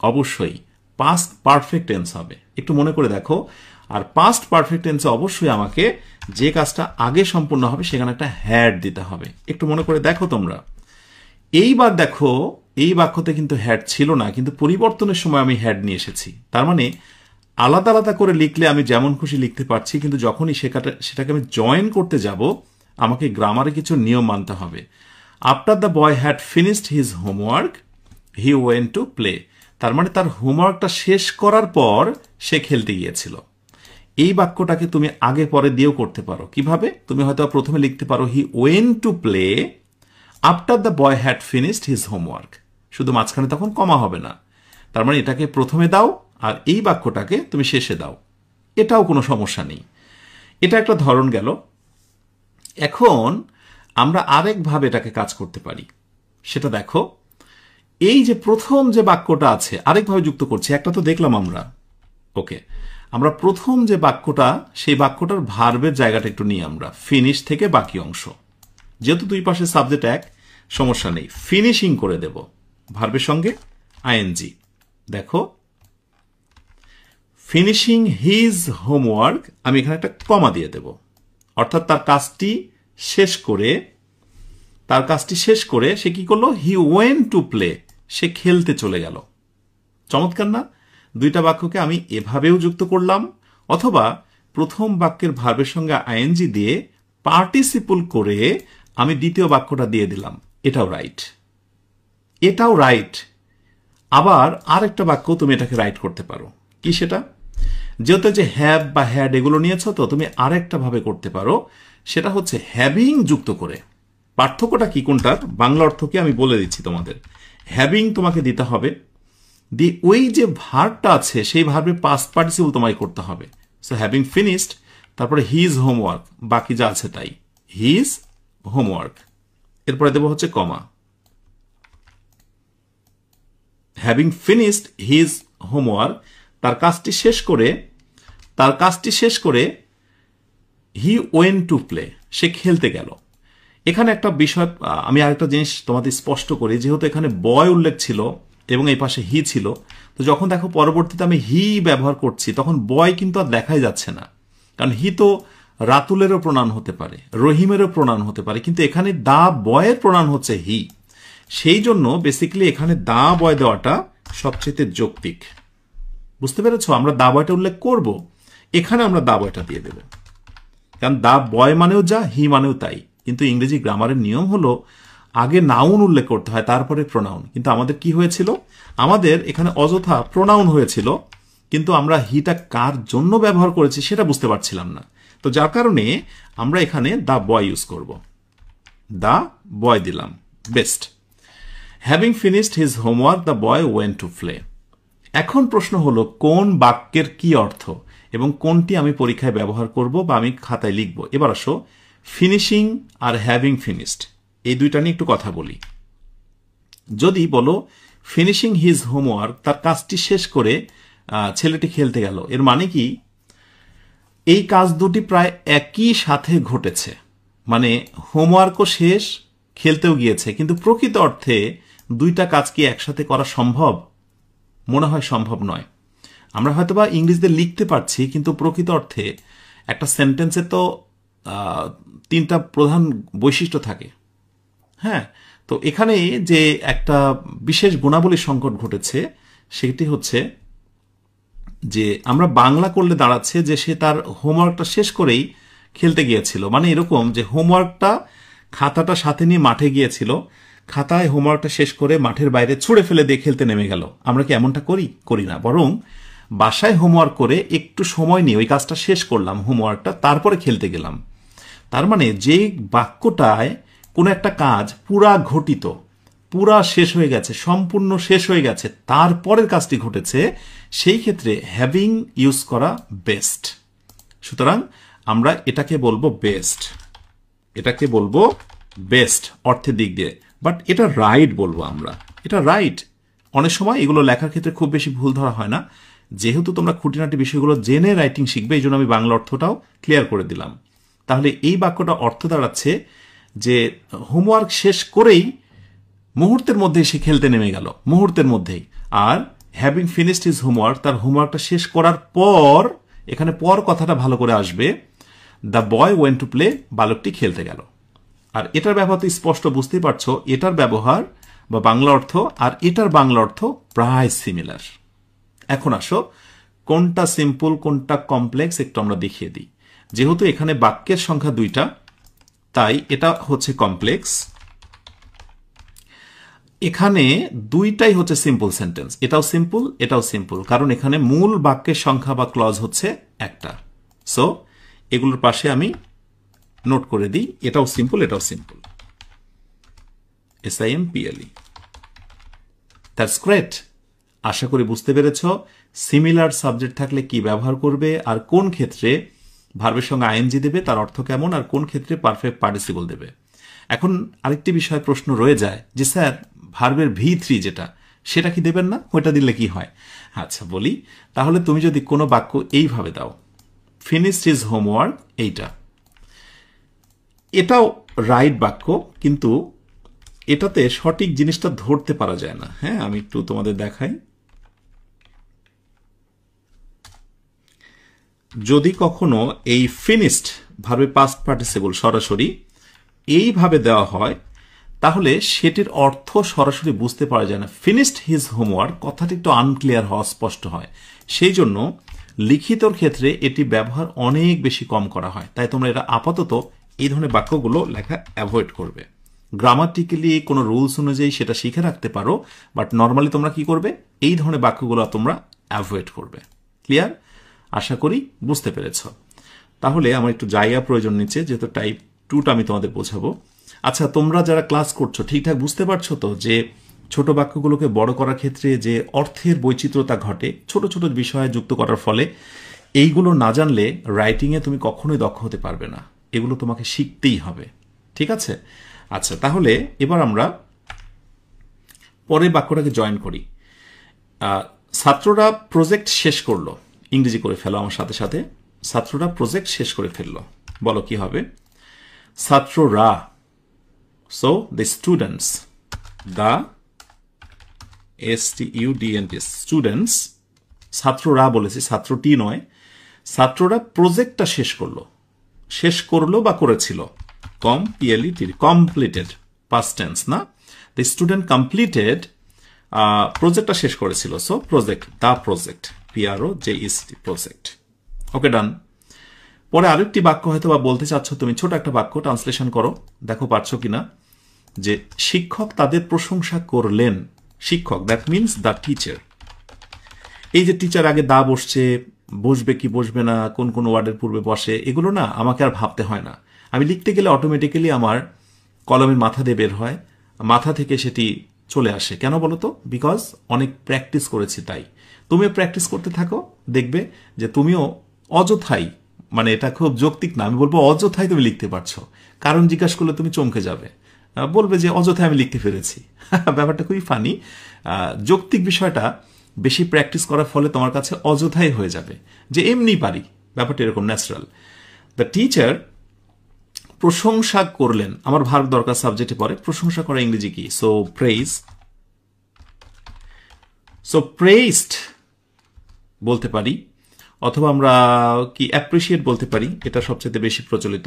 অবশ্যই পাস্ট পারফেক্ট টেন্স হবে। একটু মনে করে দেখো। আর পাস্ট পারফেক্ট টেন্সে অবশ্যই আমাকে যে কাজটা আগে সম্পূর্ণ হবে সেখানে একটা হ্যাড দিতে হবে। একটু মনে করে দেখো তোমরা। এইবার দেখো, এই বাক্যতে কিন্তু হ্যাড ছিল না, কিন্তু পরিবর্তনের সময় আমি হ্যাড নিয়ে এসেছি। তার মানে আলাদা আলাদা করে লিখলে আমি যেমন খুশি লিখতে পারছি, কিন্তু যখনই সেটাকে আমি জয়েন করতে যাব, আমাকে গ্রামারে কিছু নিয়ম মানতে হবে। After the boy had finished his homework he went to play, তার মানে তার হোমওয়ার্কটা শেষ করার পর সে খেলতে গিয়েছিল। এই বাক্যটাকে তুমি আগে পরে দিয়েও করতে পারো। কিভাবে? তুমি হয়তো প্রথমে লিখতে পারো he went to play after the boy had finished his homework, শুধু মাঝখানে তখন কমা হবে না। তার মানে এটাকে প্রথমে দাও আর এই বাক্যটাকে তুমি শেষে দাও, এটাও কোনো সমস্যা নেই। এটা একটা ধরন গেল। এখন আমরা আরেকভাবে এটাকে কাজ করতে পারি, সেটা দেখো। এই যে প্রথম যে বাক্যটা আছে, আরেকভাবে যুক্ত করছি। একটা তো দেখলাম আমরা, ওকে। আমরা প্রথম যে বাক্যটা, সেই বাক্যটার ভার্বের জায়গাটা একটু নিই আমরা, ফিনিশ থেকে বাকি অংশ। যেহেতু দুই পাশে সাবজেক্ট এক, সমস্যা নেই, ফিনিশিং করে দেব ভার্বের সঙ্গে আইএনজি। দেখো, ফিনিশিং হিজ হোমওয়ার্ক, আমি এখানে একটা কমা দিয়ে দেব, অর্থাৎ তার কাজটি শেষ করে সে কি করলো? হি ওয়েন্ট টু প্লে, সে খেলতে চলে গেল। চমৎকার না? দুইটা বাক্যকে আমি এভাবেও যুক্ত করলাম, অথবা প্রথম বাক্যের ভার্বের সঙ্গে আইএনজি দিয়ে পার্টিসিপল করে আমি দ্বিতীয় বাক্যটা দিয়ে দিলাম, এটাও রাইট, এটাও রাইট। আবার আরেকটা বাক্য তুমি এটাকে রাইট করতে পারো। কি সেটা? যেহেতু যে হ্যাভ বা হ্যাড এগুলো নিয়েছ, তো তুমি আরেকটা ভাবে করতে পারো, সেটা হচ্ছে হ্যাভিং যুক্ত করে। পার্থক্যটা কি কোনটার? বাংলা অর্থ কি আমি বলে দিচ্ছি তোমাদের। হ্যাভিং তোমাকে দিতে হবে, ওই যে ভার্বটা আছে সেই ভার্বের পাস্ট পার্টিসিপল তোমায় করতে হবে। সো হ্যাভিং ফিনিশড, তারপরে হিজ হোমওয়ার্ক, বাকি যা আছে তাই, হিজ হোমওয়ার্ক, এরপরে দেবো হচ্ছে কমা। হ্যাভিং ফিনিশড হিজ হোমওয়ার্ক, তার কাজটি শেষ করে হি ওয়েন্ট টু প্লে, সে খেলতে গেল। এখানে একটা বিষয় আমি আরেকটা জিনিস তোমাদের স্পষ্ট করি, যেহেতু এখানে বয় উল্লেখ ছিল এবং এই পাশে হি ছিল, তো যখন দেখো পরবর্তীতে আমি হি ব্যবহার করছি, তখন বয় কিন্তু আর দেখাই যাচ্ছে না, কারণ হি তো রাতুলেরও প্রণাম হতে পারে, রহিমেরও প্রণাম হতে পারে, কিন্তু এখানে দা বয়ের প্রণাম হচ্ছে হি। সেই জন্য বেসিক্যালি এখানে দা বয় দেওয়াটা সবচেয়ে যৌক্তিক। বুঝতে পেরেছ? আমরা দা বয়টা উল্লেখ করব, এখানে আমরা দা বয়টা দিয়ে দেব, কারণ দা বয় মানেও যা, হি মানেও তাই। কিন্তু ইংরেজি গ্রামারের নিয়ম হলো আগে নাউন উল্লেখ করতে হয়, তারপরে প্রোনাউন। কিন্তু আমাদের কি হয়েছিল? আমাদের এখানে অযথা প্রোনাউন হয়েছিল, কিন্তু আমরা হিটা কার জন্য ব্যবহার করেছি সেটা বুঝতে পারছিলাম না। তো যার কারণে আমরা এখানে দা বয় ইউজ করব, দা বয় দিলাম, best. Having finished his homework the boy went to play. এখন প্রশ্ন হলো কোন বাক্যের কি অর্থ এবং কোনটি আমি পরীক্ষায় ব্যবহার করব বা আমি খাতায় লিখব। এবার আসো, ফিনিশিং আর হ্যাভিং ফিনিশড এই দুইটা নিয়ে একটু কথা বলি। যদি বলো ফিনিশিং হিজ হোমওয়ার্ক, তার কাজটি শেষ করে ছেলেটি খেলতে গেল, এর মানে কি? এই কাজ দুটি প্রায় একই সাথে ঘটেছে, মানে হোমওয়ার্কও শেষ, খেলতেও গিয়েছে, কিন্তু প্রকৃত অর্থে দুইটা কাজ কি একসাথে করা সম্ভব? মনে হয় সম্ভব নয়। আমরা হয়তোবা ইংরেজিতে লিখতে পারছি, কিন্তু প্রকৃত অর্থে একটা সেন্টেন্সে তো তিনটা প্রধান বৈশিষ্ট্য থাকে। হ্যাঁ, তো এখানে যে একটা বিশেষ গুণাবলীর সংকট ঘটেছে সেটি হচ্ছে যে আমরা বাংলা করলে দাঁড়াচ্ছে যে সে তার হোমওয়ার্কটা শেষ করেই খেলতে গিয়েছিল। মানে এরকম যে হোমওয়ার্কটা, খাতাটা সাথে নিয়ে মাঠে গিয়েছিল, খাতায় হোমওয়ার্কটা শেষ করে মাঠের বাইরে ছুঁড়ে ফেলে দিয়ে খেলতে নেমে গেল। আমরা কি এমনটা করি? করি না। বরং বাসায় হোমওয়ার্ক করে একটু সময় নিয়ে ওই কাজটা শেষ করলাম, হোমওয়ার্কটা, তারপরে খেলতে গেলাম। তার মানে যে বাক্যটায় কোনো একটা কাজ পুরা ঘটিত, পুরা শেষ হয়ে গেছে, সম্পূর্ণ শেষ হয়ে গেছে, তারপরের কাজটি ঘটেছে, সেই ক্ষেত্রে হ্যাভিং ইউজ করা বেস্ট। সুতরাং আমরা এটাকে বলবো বেস্ট, এটাকে বলবো বেস্ট অর্থের দিক দিয়ে। বাট এটা রাইট বলবো আমরা, এটা রাইট। অনেক সময় এগুলো লেখার ক্ষেত্রে খুব বেশি ভুল ধরা হয় না। যেহেতু তোমরা খুঁটিনাটি বিষয়গুলো জেনে রাইটিং শিখবে, এই জন্য আমি বাংলা অর্থটাও ক্লিয়ার করে দিলাম। তাহলে এই বাক্যটা অর্থ দাঁড়াচ্ছে যে হোমওয়ার্ক শেষ করেই মুহূর্তের মধ্যেই সে খেলতে নেমে গেল, মুহূর্তের মধ্যেই। Are having finished his homework, তার হোমওয়ার্কটা শেষ করার পর, এখানে পর কথাটা ভালো করে আসবে, the boy went to play, বালকটি খেলতে গেল। আর এটার ব্যবহার তো স্পষ্ট, বুঝতেই পারছো এটার ব্যবহার বা বাংলা অর্থ আর এটার বাংলা অর্থ প্রায় সিমিলার। এখন আসো কোনটা সিম্পল কোনটা কমপ্লেক্স একটু আমরা দেখিয়ে দিই। যেহেতু এখানে বাক্যের সংখ্যা দুইটা, তাই এটা হচ্ছে কমপ্লেক্স। এখানে দুইটাই হচ্ছে সিম্পল সেন্টেন্স, এটাও সিম্পল এটাও সিম্পল, কারণ এখানে মূল বাক্যের সংখ্যা বা ক্লজ হচ্ছে একটা। সো এগুলোর পাশে আমি নোট করে দিই, এটাও সিম্পল এটাও সিম্পল। SIMPLE। That's great. আশা করি বুঝতে পেরেছ সিমিলার সাবজেক্ট থাকলে কি ব্যবহার করবে, আর কোন ক্ষেত্রে ভার্বের সঙ্গে আইএনজি দেবে, তার অর্থ কেমন, আর কোন ক্ষেত্রে পারফেক্ট পার্টিসিপল দেবে। এখন আরেকটি বিষয় প্রশ্ন রয়ে যায় যে স্যার ভার্বের V3 যেটা, সেটা কি দেবেন না? ওইটা দিলে কি হয়? আচ্ছা বলি, তাহলে তুমি যদি কোনো বাক্য এইভাবে দাও, ফিনিশড হিজ হোমওয়ার্ক, এইটা, এটাও রাইট বাক্য, কিন্তু এটাতে সঠিক জিনিসটা ধরতে পারা যায় না। হ্যাঁ, আমি একটু তোমাদের দেখাই। যদি কখনো এই ফিনিশড ভার্বে পাস্ট পার্টিসিপল সরাসরি এইভাবে দেওয়া হয়, তাহলে সেটির অর্থ সরাসরি বুঝতে পারা যায় না। ফিনিশড হিজ হোমওয়ার্ক কথাটি একটু আনক্লিয়ার হওয়া স্পষ্ট হয়, সেই জন্য লিখিতর ক্ষেত্রে এটি ব্যবহার অনেক বেশি কম করা হয়। তাই তোমরা এটা আপাতত এই ধরনের বাক্যগুলো লেখা অ্যাভয়েড করবে। গ্রামাটিক্যালি কোনো রুলস অনুযায়ী সেটা শিখে রাখতে পারো, বাট নর্মালি তোমরা কি করবে, এই ধরনের বাক্যগুলো তোমরা অ্যাভয়েড করবে। ক্লিয়ার? আশা করি বুঝতে পেরেছ। তাহলে আমার একটু জায়গা প্রয়োজন নিচ্ছে, যেহেতু টাইপ 2টা আমি তোমাদের বোঝাবো। আচ্ছা, তোমরা যারা ক্লাস করছো ঠিকঠাক বুঝতে পারছো তো যে ছোট বাক্যগুলোকে বড় করার ক্ষেত্রে যে অর্থের বৈচিত্র্যতা ঘটে ছোট ছোট বিষয় যুক্ত করার ফলে, এইগুলো না জানলে রাইটিংয়ে তুমি কখনোই দক্ষ হতে পারবে না। এগুলো তোমাকে শিখতেই হবে। ঠিক আছে? আচ্ছা, তাহলে এবার আমরা পরের বাক্যটাকে জয়েন করি। ছাত্ররা প্রজেক্ট শেষ করলো, ইংরেজি করে ফেলো আমার সাথে সাথে। ছাত্ররা প্রজেক্ট শেষ করে ফেললো, বলো কি হবে? ছাত্ররা, so the students, the STUDENTS, students. ছাত্ররা বলেছি, ছাত্রটি নয়। ছাত্ররা প্রজেক্টটা শেষ করলো, শেষ করলো বা করেছিল, কমপ্লিটেড, পাস্ট টেন্স না। দ্য স্টুডেন্ট কমপ্লিটেড, প্রজেক্টটা শেষ করেছিল, so project, the project, PROJECT, project. Okay, done. পরে আরেকটি বাক্য হয়তো বা বলতে চাচ্ছ তুমি, ছোট একটা বাক্য, ট্রান্সলেশন করো, দেখো পারছো কিনা। যে শিক্ষক তাদের প্রশংসা করলেন, শিক্ষক, দ্যাট মিনস দ্য টিচার। এই যে টিচার আগে দা বসছে, বসবে কি বসবে না, কোন কোন ওয়ার্ডের পূর্বে বসে, এগুলো না আমাকে আর ভাবতে হয় না। আমি লিখতে গেলে অটোমেটিক্যালি আমার কলমের মাথা দিয়ে বের হয়, মাথা থেকে সেটি চলে আসে। কেন বলো তো? বিকজ অনেক প্র্যাকটিস করেছি। তাই তুমিও প্র্যাকটিস করতে থাকো, দেখবে যে তুমিও অযথাই, মানে এটা খুব যৌক্তিক না, আমি বলবো অযথাই তুমি লিখতে পারছো। কারণ জিজ্ঞাসা করলে তুমি চমকে যাবে, বলবে যে অযথায় আমি লিখতে পেরেছি। ব্যাপারটা খুবই ফানি। যৌক্তিক বিষয়টা বেশি প্র্যাকটিস করার ফলে তোমার কাছে অযথাই হয়ে যাবে, যে এমনি পারি, ব্যাপারটা এরকম ন্যাচারাল। দ্য টিচার প্রশংসা করলেন, আমার ভার্ব দরকার সাবজেক্টে পরে, প্রশংসা করা ইংরেজি কি? সো প্রেইজ, সো প্রেইজড বলতে পারি, অথবা আমরা কি অ্যাপ্রিসিয়েট বলতে পারি, এটা সবচেয়ে বেশি প্রচলিত।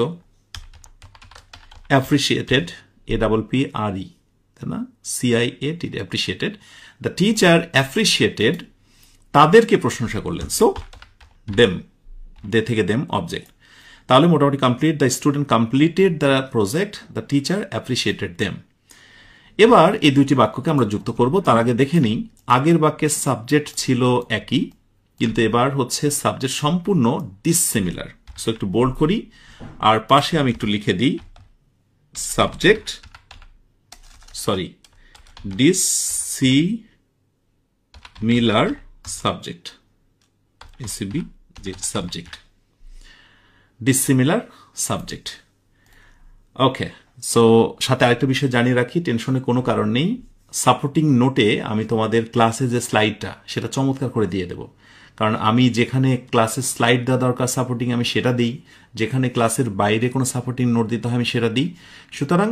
অ্যাপ্রিসিয়েটেড, APPRE, তাই না, CIAT, appreciated. The teacher appreciated, তাদেরকে প্রশংসা করলেন। সো দেম, দে থেকে দেম অবজেক্ট। তাহলে মোটামুটি complete, the student completed the project, the teacher appreciated them. এবার এই দুইটি বাক্যকে আমরা যুক্ত করব। তার আগে দেখে নিই, আগের বাক্যের সাবজেক্ট ছিল একই, কিন্তু এবার হচ্ছে সাবজেক্ট সম্পূর্ণ ডিসিমিলার। সো একটু বোল্ড করি, আর পাশে আমি একটু লিখে দিই subject, sorry, dissimilar subject, ACB, subject, dissimilar subject. Okay, so সাথে আরেকটা বিষয় জানিয়ে রাখি, টেনশনে কোনো কারণ নেই। সাপোর্টিং নোটে আমি তোমাদের ক্লাসে যে স্লাইডটা, সেটা চমৎকার করে দিয়ে দেব। কারণ আমি যেখানে ক্লাসের স্লাইড দেওয়া দরকার সাপোর্টিং, আমি সেটা দিই। যেখানে ক্লাসের বাইরে কোনো সাপোর্টিং নোট দিতে হয়, আমি সেটা দিই। সুতরাং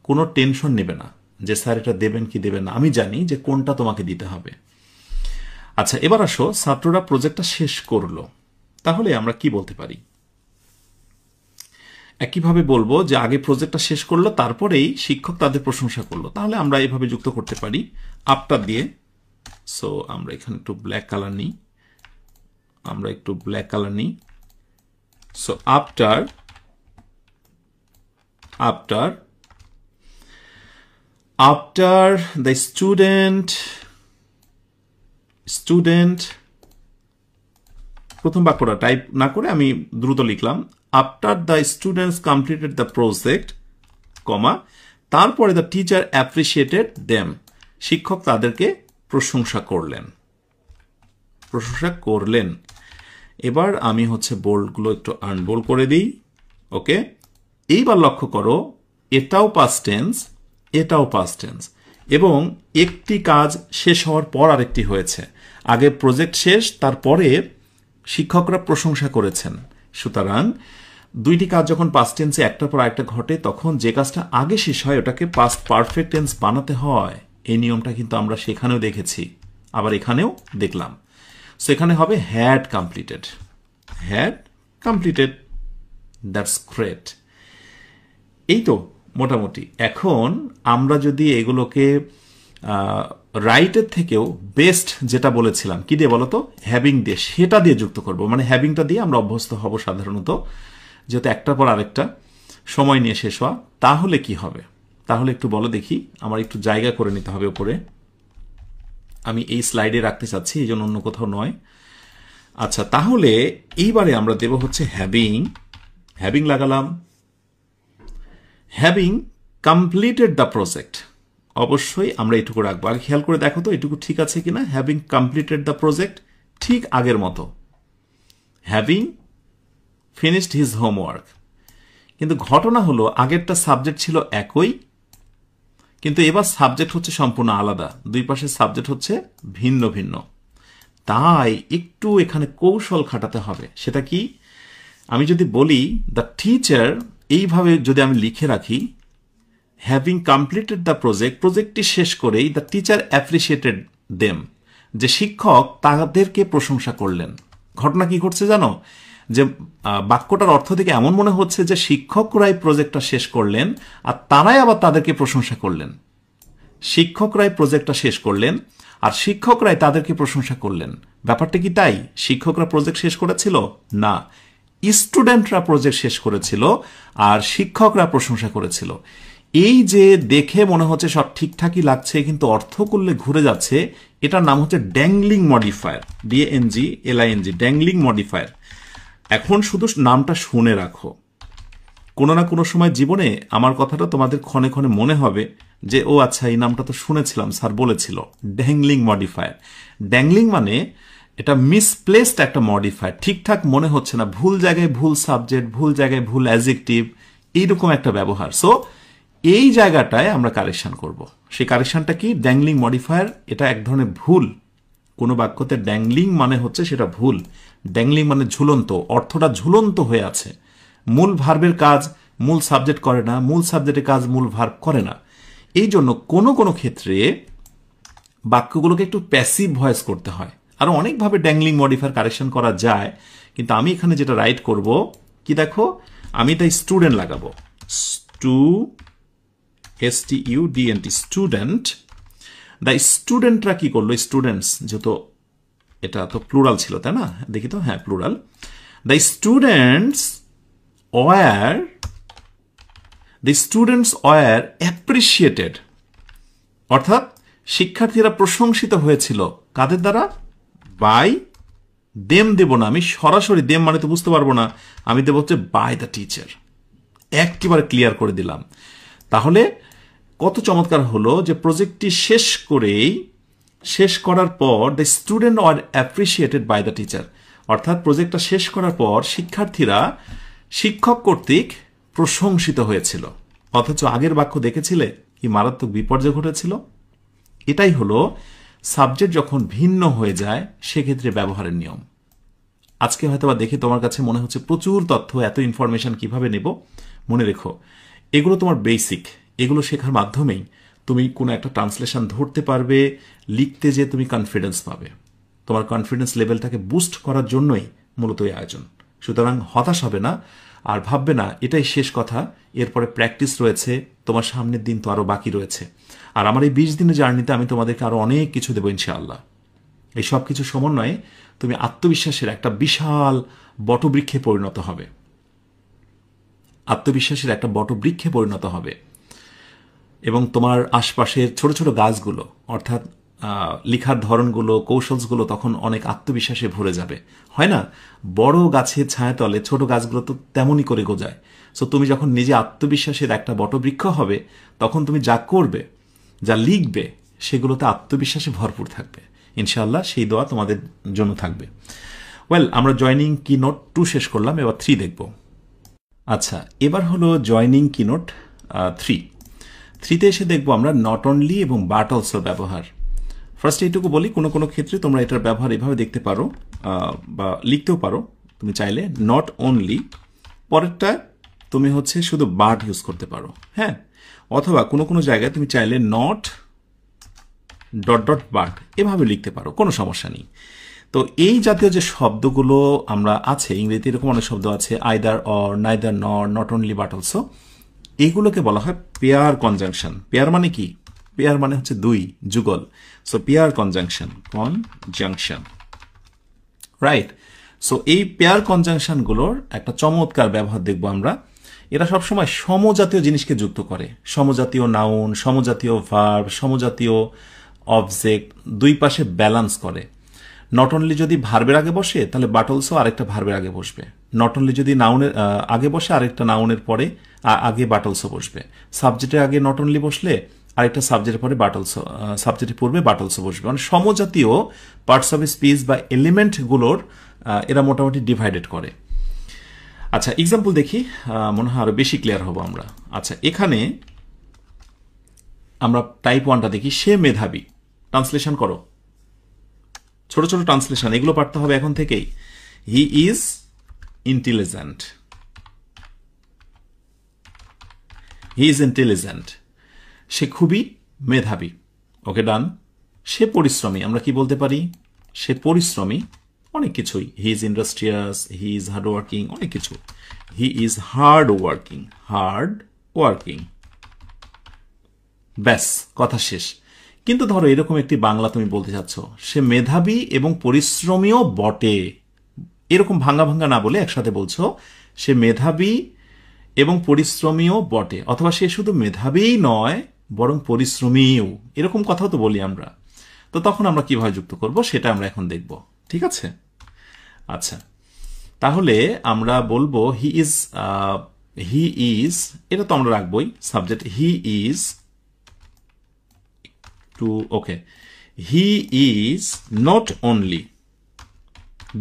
কোনো টেনশন নেবে না যে স্যার এটা দেবেন কি দেবেন না, আমি জানি যে কোনটা তোমাকে দিতে হবে। আচ্ছা, এবার আসো, ছাত্ররা প্রজেক্টটা শেষ করলো, তাহলে আমরা কি বলতে পারি? একইভাবে বলবো যে আগে প্রজেক্টটা শেষ করলো, তারপরেই শিক্ষক তাদের প্রশংসা করলো। তাহলে আমরা এইভাবে যুক্ত করতে পারি আফটার দিয়ে। সো আমরা এখানে একটু ব্ল্যাক কালার নিই, সো আফটার দ্য স্টুডেন্ট, প্রথম বাক্যটা টাইপ না করে আমি দ্রুত লিখলাম, after the students completed the project, comma, তারপরে দ্য টিচার অ্যাপ্রিসিয়েটেড দেম, শিক্ষক তাদেরকে প্রশংসা করলেন। এবার আমি হচ্ছে বোল্ডগুলো একটু আনবোল্ড করে দিই। ওকে, এইবার লক্ষ্য করো, এটাও পাস্ট টেন্স, এটাও পাস্ট টেন্স, এবং একটি কাজ শেষ হওয়ার পর আরেকটি হয়েছে। আগে প্রজেক্ট শেষ, তারপরে শিক্ষকরা প্রশংসা করেছেন। সুতরাং দুইটি কাজ যখন পাস্ট টেন্সে একটার পর আরেকটা ঘটে, তখন যে কাজটা আগে শেষ হয় ওটাকে পাস্ট পারফেক্ট টেন্স বানাতে হয়। এই নিয়মটা কিন্তু আমরা সেখানেও দেখেছি, আবার এখানেও দেখলাম। সো এখানে হবে হ্যাড কমপ্লিটেড, দ্যাটস গ্রেট। এই তো মোটামুটি। এখন আমরা যদি এগুলোকে রাইটের থেকেও বেস্ট যেটা বলেছিলাম, কি দিয়ে বলতো, হ্যাভিং দিয়ে, সেটা দিয়ে যুক্ত করব। মানে হ্যাভিংটা দিয়ে আমরা অভ্যস্ত হব সাধারণত, যেহেতু একটার পর আরেকটা সময় নিয়ে শেষ হওয়া। তাহলে কি হবে? তাহলে একটু বলো দেখি, আমার একটু জায়গা করে নিতে হবে উপরে, আমি এই স্লাইডে রাখতে চাচ্ছি, এই জন্য অন্য কোথাও নয়। আচ্ছা, তাহলে এইবারে আমরা দেব হচ্ছে হ্যাভিং লাগালাম, হ্যাভিং কমপ্লিটেড দ্য প্রজেক্ট। অবশ্যই আমরা এটুকু রাখবো। আগে খেয়াল করে দেখো তো এটুকু ঠিক আছে কিনা। হ্যাভিং কমপ্লিটেড দ্য প্রজেক্ট, ঠিক আগের মতো। Having finished his homework. কিন্তু ঘটনা হলো, আগেরটা সাবজেক্ট ছিল একই, কিন্তু এবার সাবজেক্ট হচ্ছে সম্পূর্ণ আলাদা, দুই পাশের সাবজেক্ট হচ্ছে ভিন্ন ভিন্ন। তাই একটু এখানে কৌশল খাটাতে হবে। সেটা কি? আমি যদি বলি দ্য টিচার, এইভাবে যদি আমি লিখে রাখি, হ্যাভিং কমপ্লিটেড দ্য প্রজেক্টটি শেষ করেই দ্য টিচার অ্যাপ্রিসিয়েটেড দেম, যে শিক্ষক তাদেরকে প্রশংসা করলেন। ঘটনা কি ঘটছে জানো? যে বাক্যটার অর্থ থেকে এমন মনে হচ্ছে যে শিক্ষকরাই প্রজেক্টটা শেষ করলেন, আর তারাই আবার তাদেরকে প্রশংসা করলেন। শিক্ষকরাই প্রজেক্টটা শেষ করলেন, আর শিক্ষকরাই তাদেরকে প্রশংসা করলেন। ব্যাপারটা কি তাই? শিক্ষকরা প্রজেক্ট শেষ করেছিল না, স্টুডেন্টরা প্রজেক্ট শেষ করেছিল, আর শিক্ষকরা প্রশংসা করেছিল। এই যে দেখে মনে হচ্ছে সব ঠিকঠাকই লাগছে, কিন্তু অর্থ করলে ঘুরে যাচ্ছে, এটার নাম হচ্ছে dangling modifier, DANGLING, dangling modifier. এখন শুধু নামটা শুনে রাখো, কোনো না কোনো সময় জীবনে আমার কথাটা তোমাদের ক্ষণে ক্ষণে মনে হবে যে ও আচ্ছা, এই নামটা তো শুনেছিলাম, স্যার বলেছিল। Dangling modifier. ড্যাংলিং মানে এটা মিসপ্লেসড একটা মডিফায়ার, ঠিকঠাক মনে হচ্ছে না, ভুল জায়গায় ভুল সাবজেক্ট, ভুল জায়গায় ভুল অ্যাডজেক্টিভ, এইরকম একটা ব্যবহার। সো এই জায়গাটায় আমরা কারেকশন করব। সেই কারেকশনটা কি? Dangling modifier. এটা এক ধরনের ভুল, কোনো বাক্যতে ড্যাংলিং মানে হচ্ছে সেটা ভুল। ড্যাংলিং মানে ঝুলন্ত, অর্থটা ঝুলন্ত হয়ে আছে। মূল ভার্বের কাজ মূল সাবজেক্ট করে না, মূল সাবজেক্টের কাজ মূল ভার্ব করে না। এই জন্য কোনো কোনো ক্ষেত্রে বাক্যগুলোকে একটু প্যাসিভ ভয়েস করতে হয়। আরো অনেকভাবে ড্যাংলিং মডিফায়ার কারেকশন করা যায়, কিন্তু আমি এখানে যেটা রাইট করব কি দেখো, আমি তাই স্টুডেন্ট লাগাবো, STUDENT, স্টুডেন্ট। দ্য স্টুডেন্টরা কি করলো, স্টুডেন্টস, যেহেতু এটা তো প্লুরাল ছিল তাই না, দেখি তো, হ্যাঁ plural. The students were appreciated, অর্থাৎ শিক্ষার্থীরা প্রশংসিত হয়েছিল কাদের দ্বারা, বাই দেম দেব না, আমি সরাসরি দেম মানে তো বুঝতে পারবো না, আমি দেব হচ্ছে বাই দ্য টিচার। একেবারে ক্লিয়ার করে দিলাম। তাহলে কত চমৎকার হলো যে প্রজেক্টটি শেষ করার পর the student are appreciated by the teacher, অর্থাৎ প্রজেক্টটা শেষ করার পর শিক্ষার্থীরা শিক্ষক কর্তৃক প্রশংসিত হয়েছিল। অথচ আগের বাক্য দেখেছিলে কি মারাত্মক বিপর্যয় ঘটেছিল। এটাই হলো সাবজেক্ট যখন ভিন্ন হয়ে যায় সেক্ষেত্রে ব্যবহারের নিয়ম। আজকে হয়তো বা দেখে তোমার কাছে মনে হচ্ছে প্রচুর তথ্য, এত ইনফরমেশন কিভাবে নেব। মনে রেখো, এগুলো তোমার বেসিক, এগুলো শেখার মাধ্যমেই তুমি কোনো একটা ট্রান্সলেশন ধরতে পারবে, লিখতে যে তুমি কনফিডেন্স পাবে। তোমার কনফিডেন্স লেভেলটাকে বুস্ট করার জন্যই মূলত এই আয়োজন। সুতরাং হতাশ হবে না, আর ভাববে না এটাই শেষ কথা, এরপরে প্র্যাকটিস রয়েছে, তোমার সামনের দিন তো আরও বাকি রয়েছে। আর আমার এই 20 দিনের জার্নিতে আমি তোমাদেরকে আরও অনেক কিছু দেবো ইনশাআল্লাহ। এই সব কিছু সমন্বয়ে তুমি আত্মবিশ্বাসের একটা বিশাল বটবৃক্ষে পরিণত হবে, আত্মবিশ্বাসের একটা বটবৃক্ষে পরিণত হবে। এবং তোমার আশপাশের ছোট ছোট গাছগুলো, অর্থাৎ লেখার ধরনগুলো, কৌশলগুলো তখন অনেক আত্মবিশ্বাসে ভরে যাবে। হয় না, বড় গাছের ছায়াতলে ছোট গাছগুলো তো তেমনই করে গোজায়। সো তুমি যখন নিজে আত্মবিশ্বাসের একটা বটবৃক্ষ হবে, তখন তুমি যা করবে, যা লিখবে, সেগুলোতে আত্মবিশ্বাসে ভরপুর থাকবে ইনশাআল্লাহ। সেই দোয়া তোমাদের জন্য থাকবে। ওয়েল, আমরা জয়নিং কি নোট 2 শেষ করলাম, এবার 3 দেখব। আচ্ছা, এবার হলো জয়নিং কি নোট 3তে এসে দেখবো আমরা নট অনলি এবং বাট অলসোর ব্যবহার। ফার্স্ট এইটুকু বলি, কোনো কোনো ক্ষেত্রে তোমরা এটার ব্যবহার এভাবে দেখতে পারো বা লিখতেও পারো। তুমি চাইলে নট অনলি পরেরটা তুমি হচ্ছে শুধু বাট ইউজ করতে পারো, হ্যাঁ। অথবা কোনো কোনো জায়গায় তুমি চাইলে নট ডট ডট বাট এভাবে লিখতে পারো, কোনো সমস্যা নেই। তো এই জাতীয় যে শব্দগুলো আমরা আছে, ইংরেজিতে এরকম অনেক শব্দ আছে, আইদার অর, নাইদার নর, নট অনলি বাট অলসো, এইগুলোকে বলা হয় পেয়ার কনজাংশন। পেয়ার মানে কি? পেয়ার মানে হচ্ছে দুই, যুগল। So pair conjunction, right. So এই পেয়ার কনজাংশনগুলোর একটা চমৎকার ব্যবহার দেখবো আমরা। এরা সবসময় সমজাতীয় জিনিসকে যুক্ত করে, সমজাতীয় নাউন, সমজাতীয় ভার্ব, সমজাতীয় অবজেক্ট, দুই পাশে ব্যালান্স করে। নট অনলি যদি ভার্বের আগে বসে, তাহলে বাট অলসো আরেকটা ভার্বের আগে বসবে। নট অনলি যদি নাউনের আগে বসে, আরেকটা নাউনের পরে আগে বাট অলসো বসবে। সাবজেক্টের আগে নট অনলি বসলে আরেকটা সাবজেক্টের পরে বাট অলসো, সাবজেক্টের পূর্বে বাট অলসো বসবে। মানে সমজাতীয় পার্টস অফ স্পিচ বা এলিমেন্টগুলোর এরা মোটামুটি ডিভাইডেড করে। আচ্ছা, এক্সাম্পল দেখি, মনে হয় আরো বেশি ক্লিয়ার হবো আমরা। আচ্ছা, এখানে আমরা টাইপ 1টা দেখি, সে মেধাবী। ট্রান্সলেশন করো, ছোট ছোট ট্রান্সলেশন, এগুলো পাঠতে হবে এখন থেকেই। He is intelligent, he is intelligent, সে খুবই মেধাবী। ওকে, ডান। সে পরিশ্রমী, আমরা কি বলতে পারি? সে পরিশ্রমী অনেক কিছুই। He is industrious, he is hard working, অনেক কিছু। হি ইজ হার্ড ওয়ার্কিং, ব্যাস, কথা শেষ। কিন্তু ধরো এরকম একটি বাংলা তুমি বলতে চাচ্ছ, সে মেধাবী এবং পরিশ্রমীও বটে। এরকম ভাঙ্গা ভাঙ্গা না বলে একসাথে বলছো, সে মেধাবী এবং পরিশ্রমীও বটে, অথবা সে শুধু মেধাবীই নয় বরং পরিশ্রমীও, এরকম কথাও তো বলি আমরা। তো তখন আমরা কিভাবে যুক্ত করব সেটা আমরা এখন দেখব, ঠিক আছে? আচ্ছা, তাহলে আমরা বলবো হি ইজ, এটা তো আমরা রাখবোই subject, he is to, okay, he is not only,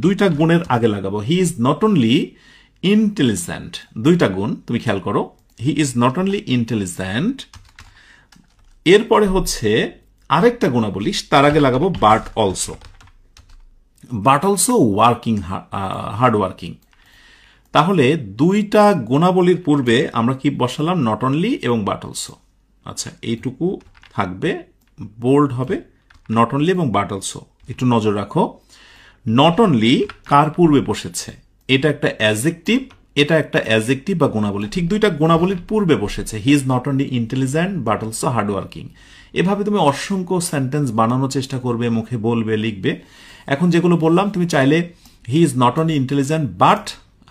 দুইটা গুণের আগে লাগাবো। He is not only intelligent, দুইটা গুণ তুমি খেয়াল করো। He is not only intelligent, এরপরে হচ্ছে আরেকটা গুণাবলী, তার আগে লাগাবো but also. But also working, hard working. তাহলে দুইটা গুণাবলীর পূর্বে আমরা কি বসালাম? নট অনলি এবং বাট অলসো। আচ্ছা, এইটুকু থাকবে, বোল্ড হবে, নট অনলি এবং বাট অলসো। একটু নজর রাখো, নট অনলি কার পূর্বে বসেছে? এটা একটা অ্যাডজেক্টিভ, এটা একটা অ্যাডজেক্টিভ বা গুণাবলী, ঠিক দুইটা গুণাবলীর পূর্বে বসেছে। হি is not only intelligent but also hard working. এভাবে তুমি অসংখ্য সেন্টেন্স বানানোর চেষ্টা করবে, মুখে বলবে, লিখবে। এখন যেগুলো বললাম, তুমি চাইলে হি is not only intelligent but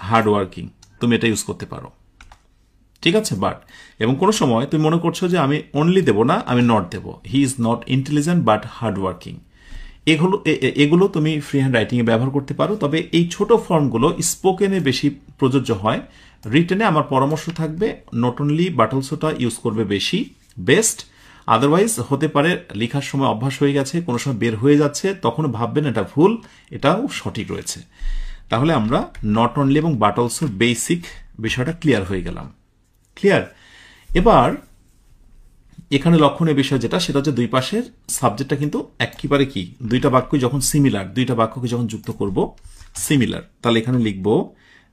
hard working, তুমি এটা ইউজ করতে পারো, ঠিক আছে? বাট, এবং কোনো সময় তুমি মনে করছো যে আমি অনলি দেব না, আমি নট দেব, he is not intelligent but hard working. এগুলো তুমি ফ্রি হ্যান্ড রাইটিংয়ে ব্যবহার করতে পারো। তবে এই ছোট ফর্মগুলো স্পোকেনে বেশি প্রযোজ্য হয়। রিটেনে আমার পরামর্শ থাকবে নট অনলি বাট অলসোটা ইউজ করবে বেশি, বেস্ট। আদারওয়াইজ হতে পারে লেখার সময় অভ্যাস হয়ে গেছে, কোনো সময় বের হয়ে যাচ্ছে, তখন ভাববেন এটা ভুল, এটাও সঠিক রয়েছে। তাহলে আমরা নট অনলি এবং বাট অলসোর বেসিক বিষয়টা ক্লিয়ার হয়ে গেলাম। ক্লিয়ার? এবার এখানে লক্ষণীয় বিষয় যেটা, সেটা হচ্ছে দুই পাশের সাবজেক্টটা কিন্তু একেবারে কি, দুইটা বাক্য যখন সিমিলার, দুইটা বাক্যকে যখন যুক্ত করব সিমিলার, তাহলে এখানে লিখব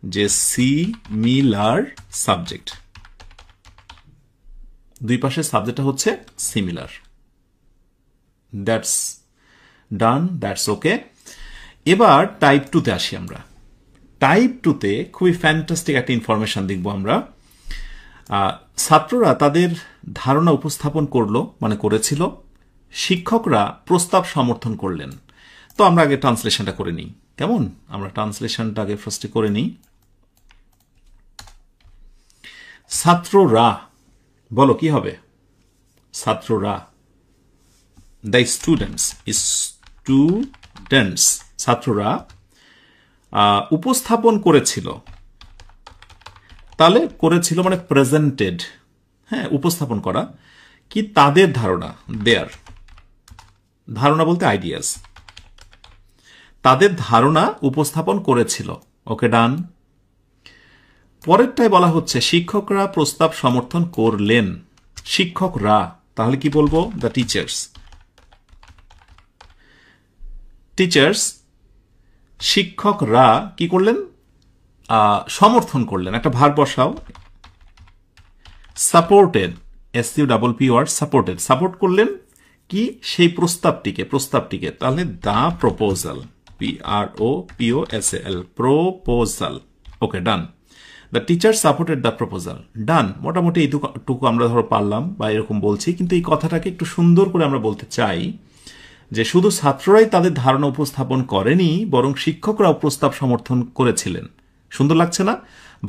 যে সিমিলার সাবজেক্ট। দুই পাশের সাবজেক্টটা হচ্ছে similar. That's done, that's okay. এবার টাইপ 2 তে আসি আমরা। টাইপ 2 তে খুবই ফ্যান্টাস্টিক একটা ইনফরমেশন দেখব আমরা। ছাত্ররা তাদের ধারণা উপস্থাপন করলো, মানে করেছিল, শিক্ষকরা প্রস্তাব সমর্থন করলেন। তো আমরা আগে ট্রান্সলেশনটা করে নিই, কেমন? আমরা ট্রান্সলেশনটা আগে ফার্স্টে করে নিই। ছাত্ররা, বলো কি হবে? ছাত্ররা, দ্য স্টুডেন্টস, স্টুডেন্টস, ছাত্ররা উপস্থাপন করেছিল। তাহলে করেছিল মানে প্রেজেন্টেড, হ্যাঁ, উপস্থাপন করা কি তাদের ধারণা, দেয়ার, ধারণা বলতে আইডিয়াস, তাদের ধারণা উপস্থাপন করেছিল। ওকে, ডান। পরেরটায় বলা হচ্ছে শিক্ষকরা প্রস্তাব সমর্থন করলেন। শিক্ষকরা, তাহলে কি বলবো? The teachers. টিচার্স, শিক্ষকরা কি করলেন? সমর্থন করলেন। একটা ভার্ব বসাও, সাপোর্টেড, SUPPOR, সাপোর্টেড, সাপোর্ট করলেন কি? সেই প্রস্তাবটিকে। তাহলে the proposal, PROPOSAL, proposal. Okay, done. The teacher supported the proposal, done. মোটামুটি এইটুকু আমরা ধরো পারলাম বা এরকম বলছি, কিন্তু এই কথাটাকে একটু সুন্দর করে আমরা বলতে চাই যে শুধু ছাত্ররাই তাদের ধারণা উপস্থাপন করেনি, বরং শিক্ষকরাও প্রস্তাব সমর্থন করেছিলেন। সুন্দর লাগছে না?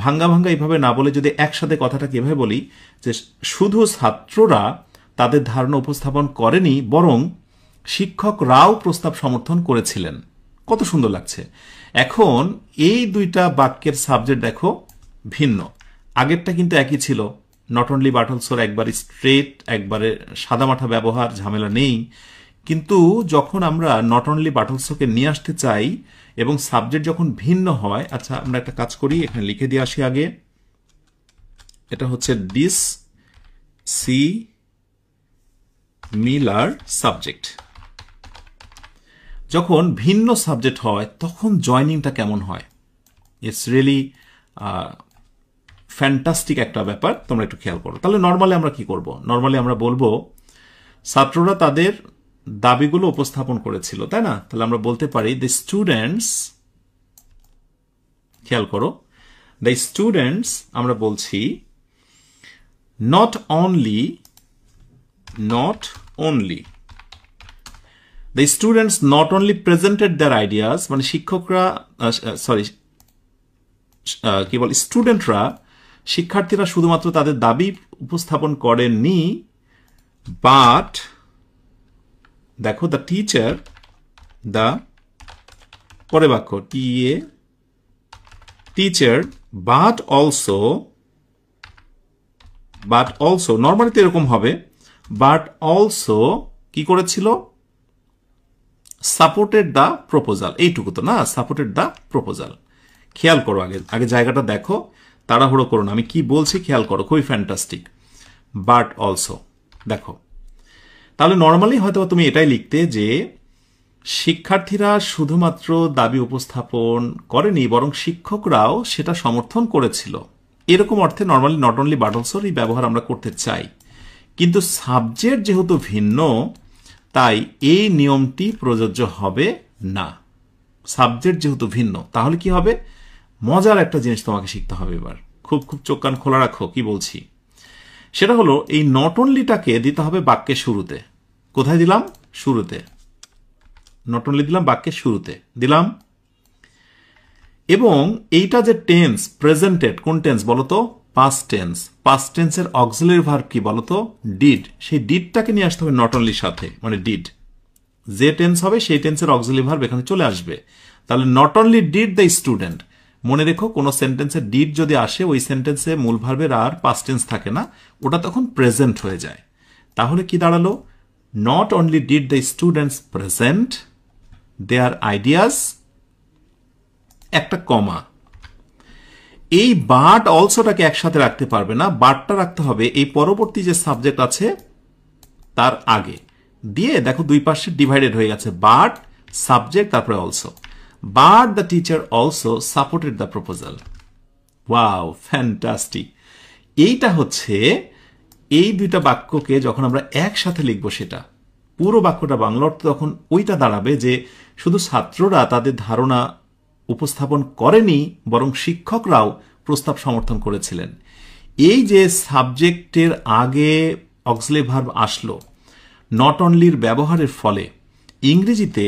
ভাঙ্গা ভাঙ্গা এইভাবে না বলে যদি একসাথে কথাটাকে এভাবে বলি যে শুধু ছাত্ররা তাদের ধারণা উপস্থাপন করেনি, বরং শিক্ষকরাও প্রস্তাব সমর্থন করেছিলেন। কত সুন্দর লাগছে। এখন এই দুইটা বাক্যের সাবজেক্ট দেখো ভিন্ন। আগেরটা কিন্তু একই ছিল, নট অনলি বাট অলসোর একবারে স্ট্রেট, একবারে সাদামাঠা ব্যবহার, ঝামেলা নেই। কিন্তু যখন আমরা নট অনলি বাট অলসোকে নিয়ে আসতে চাই এবং সাবজেক্ট যখন ভিন্ন হয়, আচ্ছা আমরা একটা কাজ করি, এখানে লিখে দিয়ে আসি আগে। এটা হচ্ছে দিস সিমিলার সাবজেক্ট। যখন ভিন্ন সাবজেক্ট হয় তখন জয়নিংটা কেমন হয়? ইটস রিয়েলি ফ্যান্টাস্টিক একটা ব্যাপার, তোমরা একটু খেয়াল করো। তাহলে নর্মালি আমরা কি করব? নর্মালি আমরা বলবো ছাত্ররা তাদের দাবিগুলো উপস্থাপন করেছিল, তাই না? তাহলে আমরা বলতে পারি দ্য স্টুডেন্টস, খেয়াল করো, দ্য স্টুডেন্টস আমরা বলছি not only the students not only presented their ideas, মানে শিক্ষকরা কি বল, স্টুডেন্টরা, শিক্ষার্থীরা শুধুমাত্র তাদের দাবি উপস্থাপন করেননি, বাট দেখো দ্য টিচার, দ্য পরে বাক্য টিচার, বাট অলসো নর্মালি তো এরকম হবে, বাট অলসো কি করেছিল? Supported the proposal. এইটুকু তো না, সাপোর্টেড দ্য প্রপোজাল। খেয়াল করো, আগে জায়গাটা দেখো, তাড়াহুড়ো করো না, আমি কি বলছি খেয়াল করো, খুবই ফ্যান্টাস্টিক। বাট অলসো দেখো, তাহলে নর্মালি হয়তো তুমি এটাই লিখতে যে শিক্ষার্থীরা শুধুমাত্র দাবি উপস্থাপন করেনি, বরং শিক্ষকরাও সেটা সমর্থন করেছিল। এরকম অর্থে নর্মালি নট অনলি বাট অলসোর এই ব্যবহার আমরা করতে চাই, কিন্তু সাবজেক্ট যেহেতু ভিন্ন তাই এই নিয়মটি প্রযোজ্য হবে না। সাবজেক্ট যেহেতু ভিন্ন, তাহলে কি হবে? মজার একটা জিনিস তোমাকে শিখতে হবে এবার। খুব খুব চোখ কান খোলা রাখো কি বলছি। সেটা হলো এই নট অনলিটাকে দিতে হবে বাক্যের শুরুতে। কোথায় দিলাম? শুরুতে। নট অনলি দিলাম বাক্যের শুরুতে দিলাম। এবং এইটা যে টেন্স প্রেজেন্টেড, কোন টেন্স বলতো? Past tense. পাস্ট টেন্সের অক্সিলারি ভার্ব কি বলতো? ডিড। সেই ডিডটাকে নিয়ে আসতে হবে নট অনলির সাথে, মানে ডিড। যে টেন্স হবে সেই টেন্সের অক্সিলারি ভার্ব এখানে চলে আসবে। তাহলে not only did the student. মনে রেখো, কোন সেন্টেন্সে ডিড যদি আসে ওই সেন্টেন্সে মূল ভার্বের আর পাস্ট টেন্স থাকে না, ওটা তখন প্রেজেন্ট হয়ে যায়। তাহলে কি দাঁড়ালো? Not only did the students present there ideas, একটা কমা। এই বাট অলসোটাকে একসাথে রাখতে পারবে না, বাটটা রাখতে হবে এই পরবর্তী যে সাবজেক্ট আছে তার আগে দিয়ে। দেখো দুই পাশে ডিভাইডেড হয়ে গেছে, বাট সাবজেক্ট তারপরে also. But the teacher also supported the proposal. Wow, fantastic. এইটা হচ্ছে এই দুইটা বাক্যকে যখন আমরা একসাথে লিখবো, সেটা পুরো বাক্যটা বাংলা অর্থ তখন ওইটা দাঁড়াবে যে শুধু ছাত্ররা তাদের ধারণা উপস্থাপন করেনি, বরং শিক্ষকরাও প্রস্তাব সমর্থন করেছিলেন। এই যে সাবজেক্টের আগে অক্সিলারি ভার্ব আসলো নট অনলির ব্যবহারের ফলে ইংরেজিতে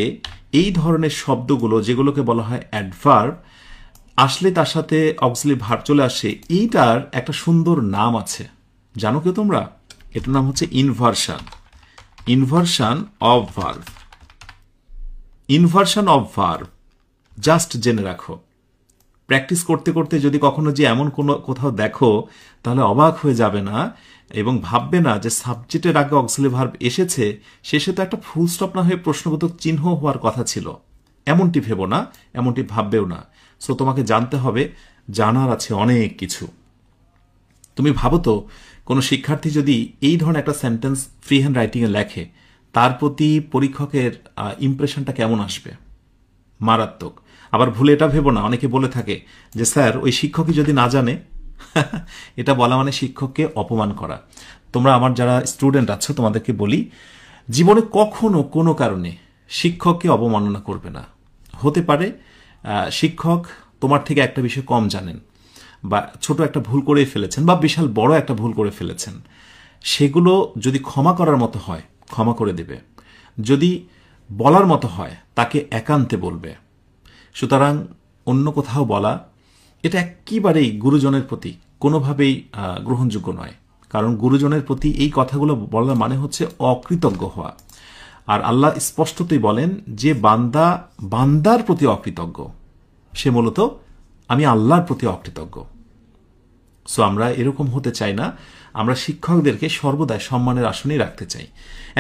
এই ধরনের শব্দগুলো যেগুলোকে বলা হয় অ্যাডভার্ব আসলে তার সাথে অক্সিলারি ভার্ব চলে আসে। এইটার একটা সুন্দর নাম আছে, জানো কেউ তোমরা? এটার নাম হচ্ছে inversion. Inversion of verb. Inversion of verb just জেনে রাখো। প্র্যাকটিস করতে করতে যদি কখনো যে এমন কোনো কোথাও দেখো তাহলে অবাক হয়ে যাবে না এবং ভাববে না যে সাবজেক্টের আগে অক্সিলারি ভার্ব এসেছে, শেষে তো একটা ফুল স্টপ না হয়ে প্রশ্নবোধক চিহ্ন হওয়ার কথা ছিল। এমনটি ভেবো না, এমনটি ভাববেও না। সো তোমাকে জানতে হবে, জানার আছে অনেক কিছু। তুমি ভাবো তো, কোনো শিক্ষার্থী যদি এই ধরনের একটা সেন্টেন্স ফ্রি হ্যান্ড রাইটিংয়ে লেখে, তার প্রতি পরীক্ষকের ইমপ্রেশনটা কেমন আসবে? মারাত্মক। আবার ভুলে এটা ভেবো না, অনেকে বলে থাকে যে স্যার ওই শিক্ষকই যদি না জানে। এটা বলা মানে শিক্ষককে অপমান করা। তোমরা আমার যারা স্টুডেন্ট আছো তোমাদেরকে বলি, জীবনে কখনো কোনো কারণে শিক্ষককে অবমাননা করবে না। হতে পারে শিক্ষক তোমার থেকে একটা বিষয় কম জানেন, বা ছোট একটা ভুল করে ফেলেছেন, বা বিশাল বড় একটা ভুল করে ফেলেছেন। সেগুলো যদি ক্ষমা করার মতো হয় ক্ষমা করে দেবে, যদি বলার মতো হয় তাকে একান্তে বলবে। সুতরাং অন্য কোথাও বলা এটা একেবারেই গুরুজনের প্রতি কোনোভাবেই গ্রহণযোগ্য নয়। কারণ গুরুজনের প্রতি এই কথাগুলো বলার মানে হচ্ছে অকৃতজ্ঞ হওয়া। আর আল্লাহ স্পষ্টতই বলেন যে বান্দা বান্দার প্রতি অকৃতজ্ঞ, সে মূলত আমি আল্লাহর প্রতি অকৃতজ্ঞ। সো আমরা এরকম হতে চাই না। আমরা শিক্ষকদেরকে সর্বদাই সম্মানের আসনেই রাখতে চাই।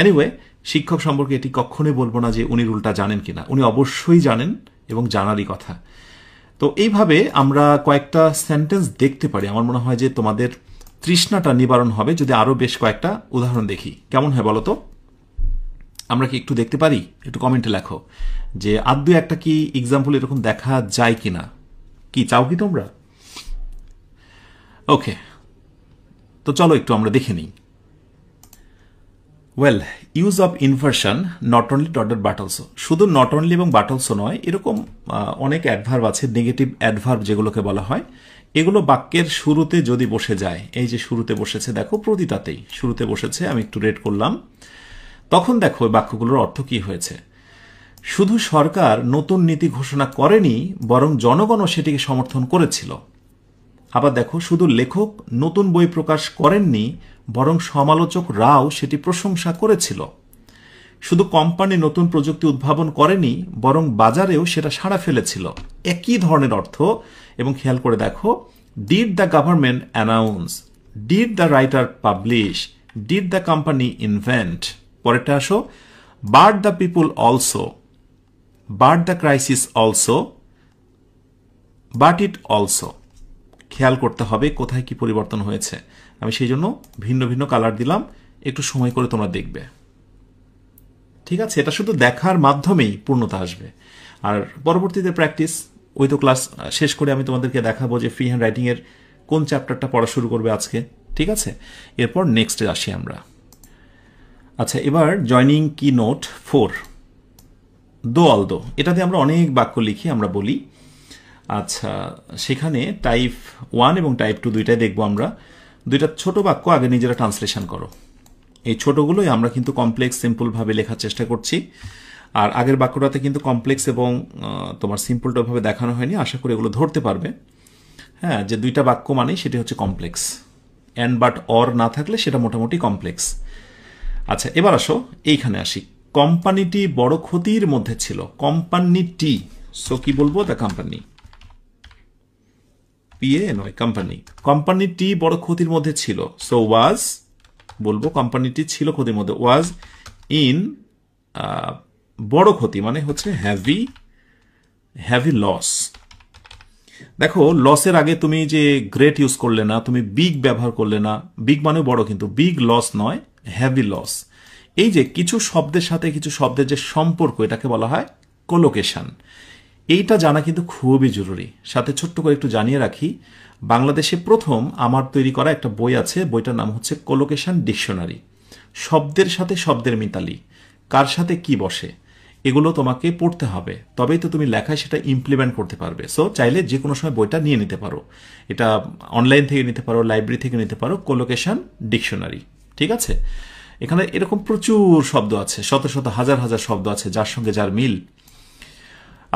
এনিওয়ে, শিক্ষক সম্পর্কে এটি কখনোই বলবো না যে উনি উল্টা জানেন কিনা। উনি অবশ্যই জানেন এবং জানারই কথা। তো এইভাবে আমরা কয়েকটা সেন্টেন্স দেখতে পারি। আমার মনে হয় যে তোমাদের তৃষ্ণাটা নিবারণ হবে যদি আরো বেশ কয়েকটা উদাহরণ দেখি। কেমন হয় বলো তো? আমরা কি একটু দেখতে পারি? একটু কমেন্টে লেখো যে আদৌ একটা কি এক্সাম্পল এরকম দেখা যায় কিনা। কি চাও কি তোমরা? ওকে, তো চলো একটু আমরা দেখে নিই। Well, use of inversion not only dotted but also. শুধু নট অনলি এবং বাট অলসো নয়, এরকম অনেক অ্যাডভার্ব আছে, নেগেটিভ অ্যাডভার্ব যেগুলোকে বলা হয়। এগুলো বাক্যের শুরুতে যদি বসে যায়, এই যে শুরুতে বসেছে, দেখো প্রতিটাতেই শুরুতে বসেছে, আমি একটু রেড করলাম, তখন দেখো ওই বাক্যগুলোর অর্থ কি হয়েছে। শুধু সরকার নতুন নীতি ঘোষণা করেনি, বরং জনগণও সেটিকে সমর্থন করেছিল। আবার দেখো, শুধু লেখক নতুন বই প্রকাশ করেননি, বরং সমালোচকরাও সেটি প্রশংসা করেছিল। শুধু কোম্পানি নতুন প্রযুক্তি উদ্ভাবন করেনি, বরং বাজারেও সেটা সাড়া ফেলেছিল। একই ধরনের অর্থ। এবং খেয়াল করে দেখো, did the government announce, did the writer publish, did the company invent. পরেরটা আসো, but the people also, but the crisis also, but it also. খেয়াল করতে হবে কোথায় কি পরিবর্তন হয়েছে। আমি সেই জন্য ভিন্ন ভিন্ন কালার দিলাম, একটু সময় করে তোমরা দেখবে। ঠিক আছে, এটা শুধু দেখার মাধ্যমেই পূর্ণতা আসবে। আর পরবর্তীতে প্র্যাকটিস, ওই তো ক্লাস শেষ করে আমি তোমাদেরকে দেখাবো যে ফ্রি হ্যান্ড রাইটিং এর কোন চ্যাপ্টারটা পড়া শুরু করবে আজকে। ঠিক আছে, এরপর নেক্সটে আসি আমরা। আচ্ছা, এবার জয়নিং কি নোট 4, দো অলদো। এটাতে আমরা অনেক বাক্য লিখি, আমরা বলি। আচ্ছা, সেখানে টাইপ 1 এবং টাইপ 2 দুইটাই দেখবো আমরা। দুইটা ছোট বাক্য আগে নিজেরা ট্রান্সলেশন করো। এই ছোটগুলোই আমরা কিন্তু কমপ্লেক্স সিম্পলভাবে লেখার চেষ্টা করছি। আর আগের বাক্যটাতে কিন্তু কমপ্লেক্স এবং তোমার সিম্পলটা ভাবে দেখানো হয়নি, আশা করি এগুলো ধরতে পারবে। হ্যাঁ, যে দুইটা বাক্য মানে সেটি হচ্ছে কমপ্লেক্স। অ্যান্ড বাট অর না থাকলে সেটা মোটামুটি কমপ্লেক্স। আচ্ছা, এবার আসো এইখানে আসি। কোম্পানিটি বড় ক্ষতির মধ্যে ছিল। কোম্পানিটি, সো কি বলবো? দ্য কোম্পানি, পিএ নয়, কোম্পানি। কোম্পানিটি বড় ক্ষতির মধ্যে ছিল, সো ওয়াজ বলবো। কোম্পানিটি ছিল ক্ষতির মধ্যে, ওয়াজ ইন বড় ক্ষতি মানে হচ্ছে হ্যাভি লস। দেখো, লসের আগে তুমি যে গ্রেট ইউজ করলে না, তুমি বিগ ব্যবহার করলে না। বিগ মানে বড়, কিন্তু বিগ লস নয়, হ্যাভি লস। এই যে কিছু শব্দের সাথে কিছু শব্দের যে সম্পর্ক, এটাকে বলা হয় কোলোকেশন। এইটা জানা কিন্তু খুবই জরুরি। সাথে ছোট্ট করে একটু জানিয়ে রাখি, বাংলাদেশে প্রথম আমার তৈরি করা একটা বই আছে, বইটার নাম হচ্ছে কোলোকেশন ডিকশনারি। শব্দের সাথে শব্দের মিতালি, কার সাথে কি বসে, এগুলো তোমাকে পড়তে হবে, তবেই তো তুমি লেখায় সেটা ইমপ্লিমেন্ট করতে পারবে। সো চাইলে যে কোনো সময় বইটা নিয়ে নিতে পারো। এটা অনলাইন থেকে নিতে পারো, লাইব্রেরি থেকে নিতে পারো, কোলোকেশন ডিকশনারি। ঠিক আছে, এখানে এরকম প্রচুর শব্দ আছে, শত শত হাজার হাজার শব্দ আছে, যার সঙ্গে যার মিল।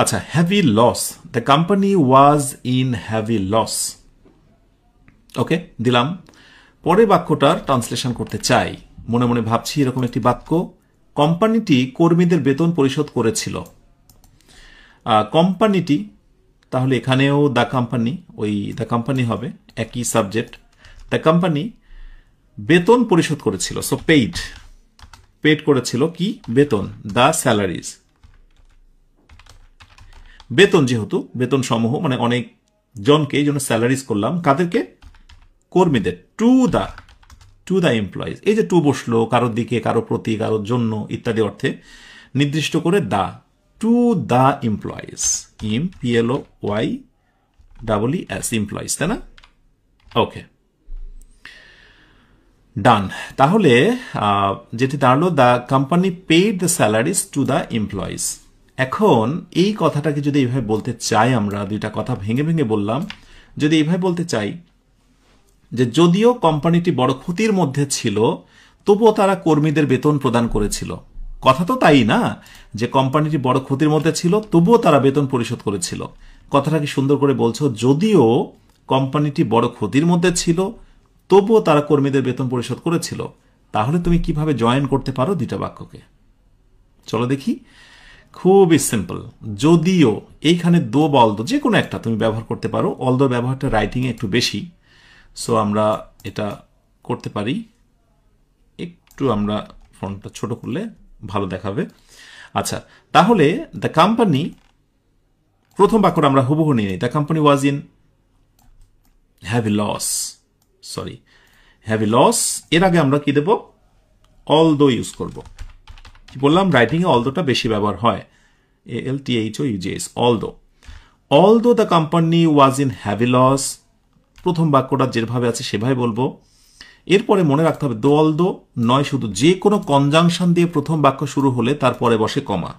আচ্ছা, heavy loss, the company was in heavy loss. Okay, দিলাম। পরে বাক্যটার ট্রান্সলেশন করতে চাই। মনে মনে ভাবছি এরকম একটি বাক্য, কোম্পানিটি কর্মীদের বেতন পরিশোধ করেছিল। কোম্পানিটি, তাহলে এখানেও দ্য কোম্পানি, ওই দ্য কোম্পানি হবে, একই সাবজেক্ট। দ্য কোম্পানি বেতন পরিশোধ করেছিল, সো পেড করেছিল কি? বেতন, দ্য স্যালারিজ। বেতন, যেহেতু বেতন সমূহ মানে অনেক জনকে, এই জন্য স্যালারিজ করলাম। কাদেরকে? কর্মীদের। Two the employees. এই যে টু বসলো, কারোর দিকে, কারো প্রতি, কারোর জন্য ইত্যাদি অর্থে নির্দিষ্ট করে দা, to the employees. EMPLOYEES, employees, তাই না? Okay, done. তাহলে যেটি দাঁড়ালো, the company paid the salaries to the employees. এখন এই কথাটাকে যদি এইভাবে বলতে চাই, আমরা দুইটা কথা ভেঙে ভেঙে বললাম, যদি এইভাবে বলতে চাই যে যদিও কোম্পানিটি বড় ক্ষতির মধ্যে ছিল, তবুও তারা কর্মীদের বেতন প্রদান করেছিল। কথা তো তাই না, যে কোম্পানিটি বড় ক্ষতির মধ্যে ছিল, তবুও তারা বেতন পরিশোধ করেছিল। কথাটা কি সুন্দর করে বলছো? যদিও কোম্পানিটি বড় ক্ষতির মধ্যে ছিল, তবুও তারা কর্মীদের বেতন পরিশোধ করেছিল। তাহলে তুমি কিভাবে জয়েন করতে পারো দুইটা বাক্যকে? চলো দেখি। খুবই সিম্পল। যদিও, এইখানে দো বা অলদো যে কোনো একটা তুমি ব্যবহার করতে পারো। অলদোর ব্যবহারটা রাইটিং এ একটু বেশি, সো আমরা এটা করতে পারি। একটু আমরা ফন্টটা ছোট করলে ভালো দেখাবে। আচ্ছা, তাহলে দ্য কোম্পানি, প্রথম বাক্যটা আমরা হুবহু নিয়ে নিই। The company was in heavy loss, heavy loss. এর আগে আমরা কি দেব? অলদো ইউজ করব। কি বললাম? রাইটিং এ অলদোটা বেশি ব্যবহার হয়, ALTHOUGS, although the company was in heavy loss. প্রথম বাক্যটা যেভাবে আছে সেভাবে বলবো। এরপরে মনে রাখতে হবে, দো অলদো নয়, শুধু যে কোনো কনজাংশন দিয়ে প্রথম বাক্য শুরু হলে তারপরে বসে কমা।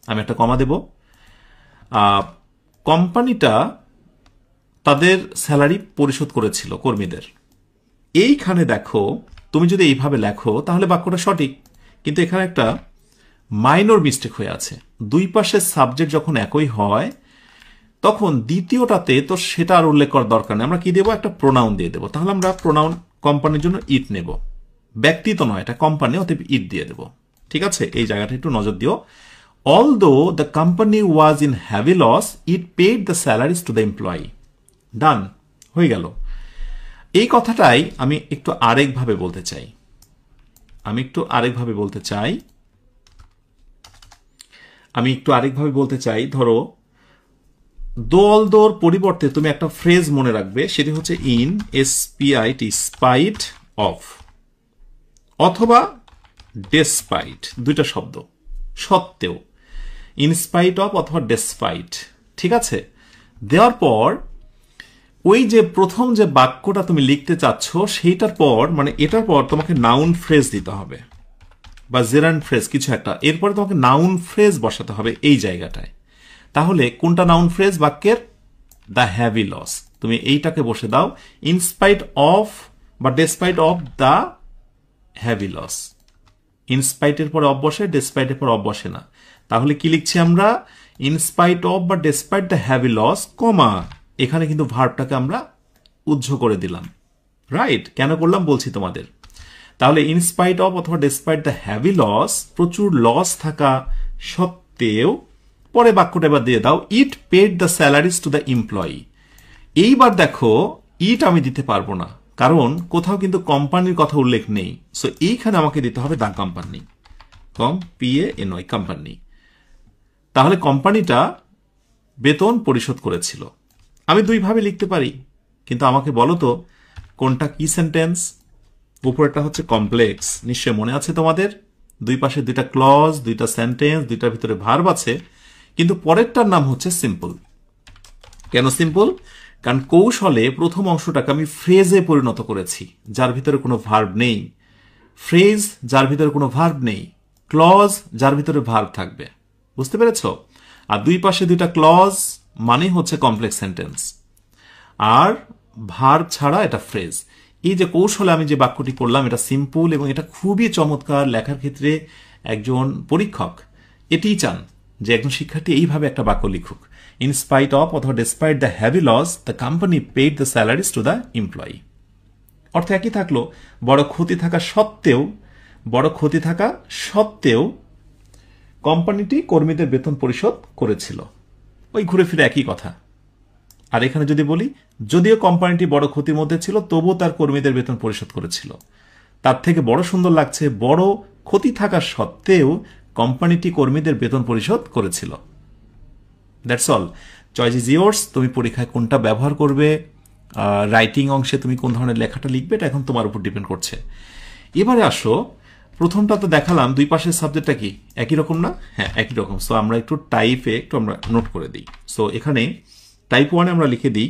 আমি একটা কমা দেব। কোম্পানিটা তাদের স্যালারি পরিশোধ করেছিল কর্মীদের। এইখানে দেখো, তুমি যদি এইভাবে লেখো তাহলে বাক্যটা সঠিক, কিন্তু এখানে একটা মাইনর মিস্টেক হয়ে আছে। দুই পাশের সাবজেক্ট যখন একই হয়, তখন দ্বিতীয়টাতে তো সেটা আর উল্লেখ করার দরকার নেই। আমরা কি দেবো? একটা প্রোনাউন দিয়ে দেবো। তাহলে আমরা প্রোনাউন কোম্পানির জন্য ইট নেব। ব্যক্তি তো নয়, এটা কোম্পানি, অতএব ইট দিয়ে দেবো। ঠিক আছে, এই জায়গাটা একটু নজর দিও। Although the company was in heavy loss, it paid the salaries to the employee. Done, হয়ে গেল। এই কথাটাই আমি একটু আরেকভাবে বলতে চাই। ধরো, দো অলদোর পরিবর্তে তুমি একটা ফ্রেজ মনে রাখবে, সেটি হচ্ছে ইন, SPIT, স্পাইট অফ, অথবা ডেসপাইট, দুইটা শব্দ, সত্ত্বেও, ইনস্পাইট অফ অথবা ডেসপাইট, ঠিক আছে। দেওয়ার পর ওই যে প্রথম যে বাক্যটা তুমি লিখতে চাচ্ছ সেইটার পর, মানে এটার পর তোমাকে নাউন ফ্রেজ দিতে হবে বা জেরান্ড ফ্রেজ কিছু একটা, এরপরে তোমাকে নাউন ফ্রেজ বসাতে হবে এই জায়গাটায়। তাহলে কোনটা নাউন ফ্রেজ বাক্যের? The heavy loss. তুমি এইটাকে বসে দাও, ইনস্পাইট অফ বা despite of the heavy loss. ইনস্পাইটের পরে অফ বসে, ডেসপাইটের পর অফ বসে না। তাহলে কি লিখছি আমরা? ইনস্পাইট অফ বা ডেসপাইট দ্য হ্যাভি লস, কমা, এখানে কিন্তু ভার্বটাকে আমরা উজ্জ্ব করে দিলাম। রাইট? কেন করলাম বলছি তোমাদের। তাহলে ইনস্পাইট অফ অথবা ডেসপাইট দ্য হ্যাভি লস, প্রচুর লস থাকা সত্ত্বেও, পরে বাক্যটা এবার দিয়ে দাও, it paid the salaries to the employee. এইবার দেখো, ইট আমি দিতে পারবো না, কারণ কোথাও কিন্তু কোম্পানির কথা উল্লেখ নেই। সো এইখানে আমাকে দিতে হবে দ্য কোম্পানি, PANY, কোম্পানি। তাহলে কোম্পানিটা বেতন পরিশোধ করেছিল। আমি দুইভাবে লিখতে পারি, কিন্তু আমাকে বলো তো কোনটা কি সেন্টেন্স? উপরেরটা হচ্ছে কমপ্লেক্স, নিশ্চয় মনে আছে তোমাদের, দুই পাশে দুইটা ক্লজ, দুইটা সেন্টেন্স, দুইটার ভিতরে ভার্ব আছে, কিন্তু পরেরটার নাম হচ্ছে সিম্পল। কেন সিম্পল? কারণ কৌশলে প্রথম অংশটাকে আমি ফ্রেজে পরিণত করেছি, যার ভিতরে কোনো ভার্ব নেই। ফ্রেজ যার ভিতরে কোনো ভার্ব নেই, ক্লজ যার ভিতরে ভার্ব থাকবে। বুঝতে পেরেছ? আর দুই পাশে দুইটা ক্লজ মানে হচ্ছে কমপ্লেক্স সেন্টেন্স, আর ভার্ব ছাড়া এটা ফ্রেজ। এই যে কৌশলে আমি যে বাক্যটি করলাম, এটা সিম্পল এবং এটা খুবই চমৎকার। লেখার ক্ষেত্রে একজন পরীক্ষক এটিই চান যে একজন শিক্ষার্থী এইভাবে একটা বাক্য লিখুক, ইনস্পাইট অফ অথবা despite the heavy loss, the company paid the salaries to the employee. অর্থ একই থাকলো, বড় ক্ষতি থাকা সত্ত্বেও, বড় ক্ষতি থাকা সত্ত্বেও কোম্পানিটি কর্মীদের বেতন পরিশোধ করেছিল। ওই ঘুরে ফিরে একই কথা। আর এখানে যদি বলি, যদিও কোম্পানিটি বড় ক্ষতির মধ্যে ছিল, তবুও তার কর্মীদের বেতন পরিশোধ করেছিল। তার থেকে বড় সুন্দর লাগছে, বড় ক্ষতি থাকা সত্ত্বেও কোম্পানিটি কর্মীদের বেতন পরিশোধ করেছিল। That's all. Choice is yours. তুমি পরীক্ষায় কোনটা ব্যবহার করবে, রাইটিং অংশে তুমি কোন ধরনের লেখাটা লিখবে, এটা এখন তোমার উপর ডিপেন্ড করছে। এবারে আসো, প্রথমটা তো দেখালাম, দুই পাশের সাবজেক্টটা কি একই রকম না? হ্যাঁ, একই রকম। সো আমরা একটু টাইপে একটু আমরা নোট করে দিই। সো এখানে টাইপ 1 আমরা লিখে দিই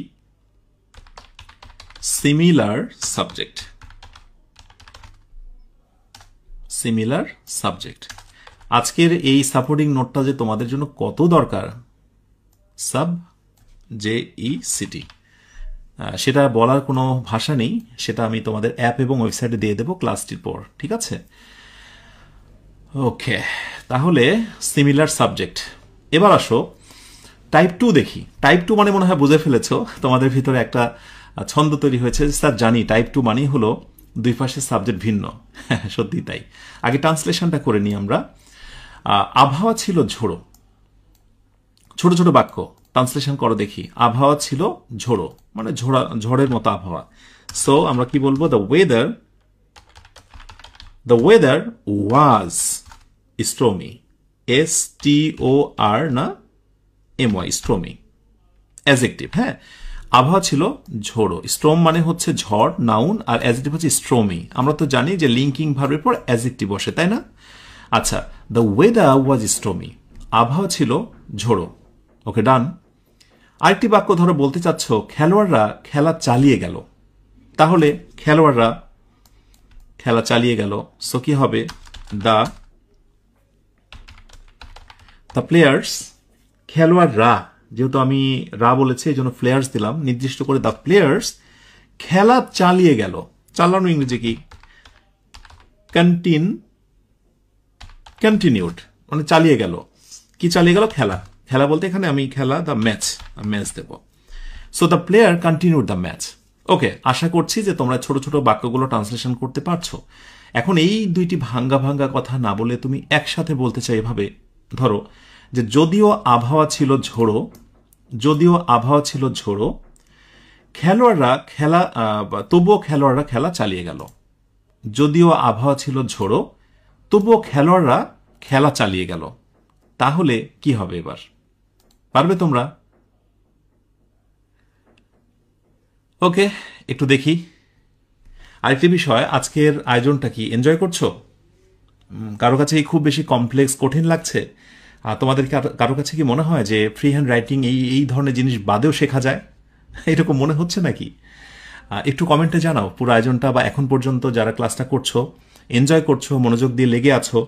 সিমিলার সাবজেক্ট। Similar subject. আজকের এই সাপোর্টিং নোটটা যে তোমাদের জন্য কত দরকার, SUBJECT, সেটা বলার কোনো ভাষা নেই। সেটা আমি তোমাদের অ্যাপ এবং ওয়েবসাইটে দিয়ে দেবো ক্লাসটির পর, ঠিক আছে? ওকে, তাহলে সিমিলার সাবজেক্ট। এবার আসো টাইপ 2 দেখি। টাইপ 2 মানে মনে হয় বুঝে ফেলেছ, তোমাদের ভিতরে একটা ছন্দ তৈরি হয়েছে, স্যার জানি টাইপ 2 মানেই হলো দুই পাশের সাবজেক্ট ভিন্ন। সত্যি তাই। আগে ট্রান্সলেশনটা করে নিই আমরা। আবহাওয়া ছিল ঝোড়ো। ছোট ছোট বাক্য ট্রান্সলেশন করো দেখি। আবহাওয়া ছিল ঝোড়ো, মানে ঝড়ের মতো আবহাওয়া। সো আমরা কি বলবো? The weather was stormy, STOR না MY, স্ট্রমি, অ্যাজেক্টিভ। হ্যাঁ, আবহাওয়া ছিল ঝোড়ো। স্ট্রম মানে হচ্ছে ঝড়, নাউন, আর অ্যাজেক্টিভ হচ্ছে স্ট্রমি। আমরা তো জানি যে লিঙ্কিং ভার্বের পর অ্যাজেক্টিভ বসে, তাই না? আচ্ছা, দ্য ওয়েদার ওয়াজ স্ট্রমি, আবহাওয়া ছিল ঝোড়ো। ওকে, ডান। আরেকটি বাক্য ধরো বলতে চাচ্ছ খেলোয়াড়রা খেলা চালিয়ে গেল। তাহলে খেলোয়াড়রা খেলা চালিয়ে গেল, সো কি হবে? দ্য প্লেয়ার্স, খেলোয়াড়রা, যেহেতু আমি রা বলেছি এই জন্য প্লেয়ার্স দিলাম, নির্দিষ্ট করে দ্য প্লেয়ার্স খেলা চালিয়ে গেল। চালানো ইংরেজি কি? কন্টিনিউড, মানে চালিয়ে গেল। কি চালিয়ে গেল? খেলা। খেলা বলতে এখানে আমি খেলা, দ্য ম্যাচ দেব। So the player continued the match. Okay, আশা করছি যে তোমরা ছোট ছোট বাক্যগুলো ট্রান্সলেশন করতে পারছো। এখন এই দুইটি ভাঙ্গা ভাঙ্গা কথা না বলে তুমি একসাথে বলতে চাই এভাবে, ধরো যে যদিও আবহাওয়া ছিল ঝোড়ো, তবুও খেলোয়াড়রা খেলা চালিয়ে গেল। যদিও আবহাওয়া ছিল ঝোড়ো, তবুও খেলোয়াড়রা খেলা চালিয়ে গেল। তাহলে কি হবে এবার? পারবে তোমরা? ওকে, একটু দেখি। আরেকটি বিষয়, আজকের আয়োজনটা কি এনজয় করছো? কারো কাছে খুব বেশি কমপ্লেক্স কঠিন লাগছে? তোমাদের কারো কাছে কি মনে হয় যে ফ্রি হ্যান্ড রাইটিং এই ধরনের জিনিস বাদেও শেখা যায়? এরকম মনে হচ্ছে নাকি? একটু কমেন্টে জানাও পুরো আয়োজনটা বা এখন পর্যন্ত যারা ক্লাসটা করছো, এনজয় করছো, মনোযোগ দিয়ে লেগে আছো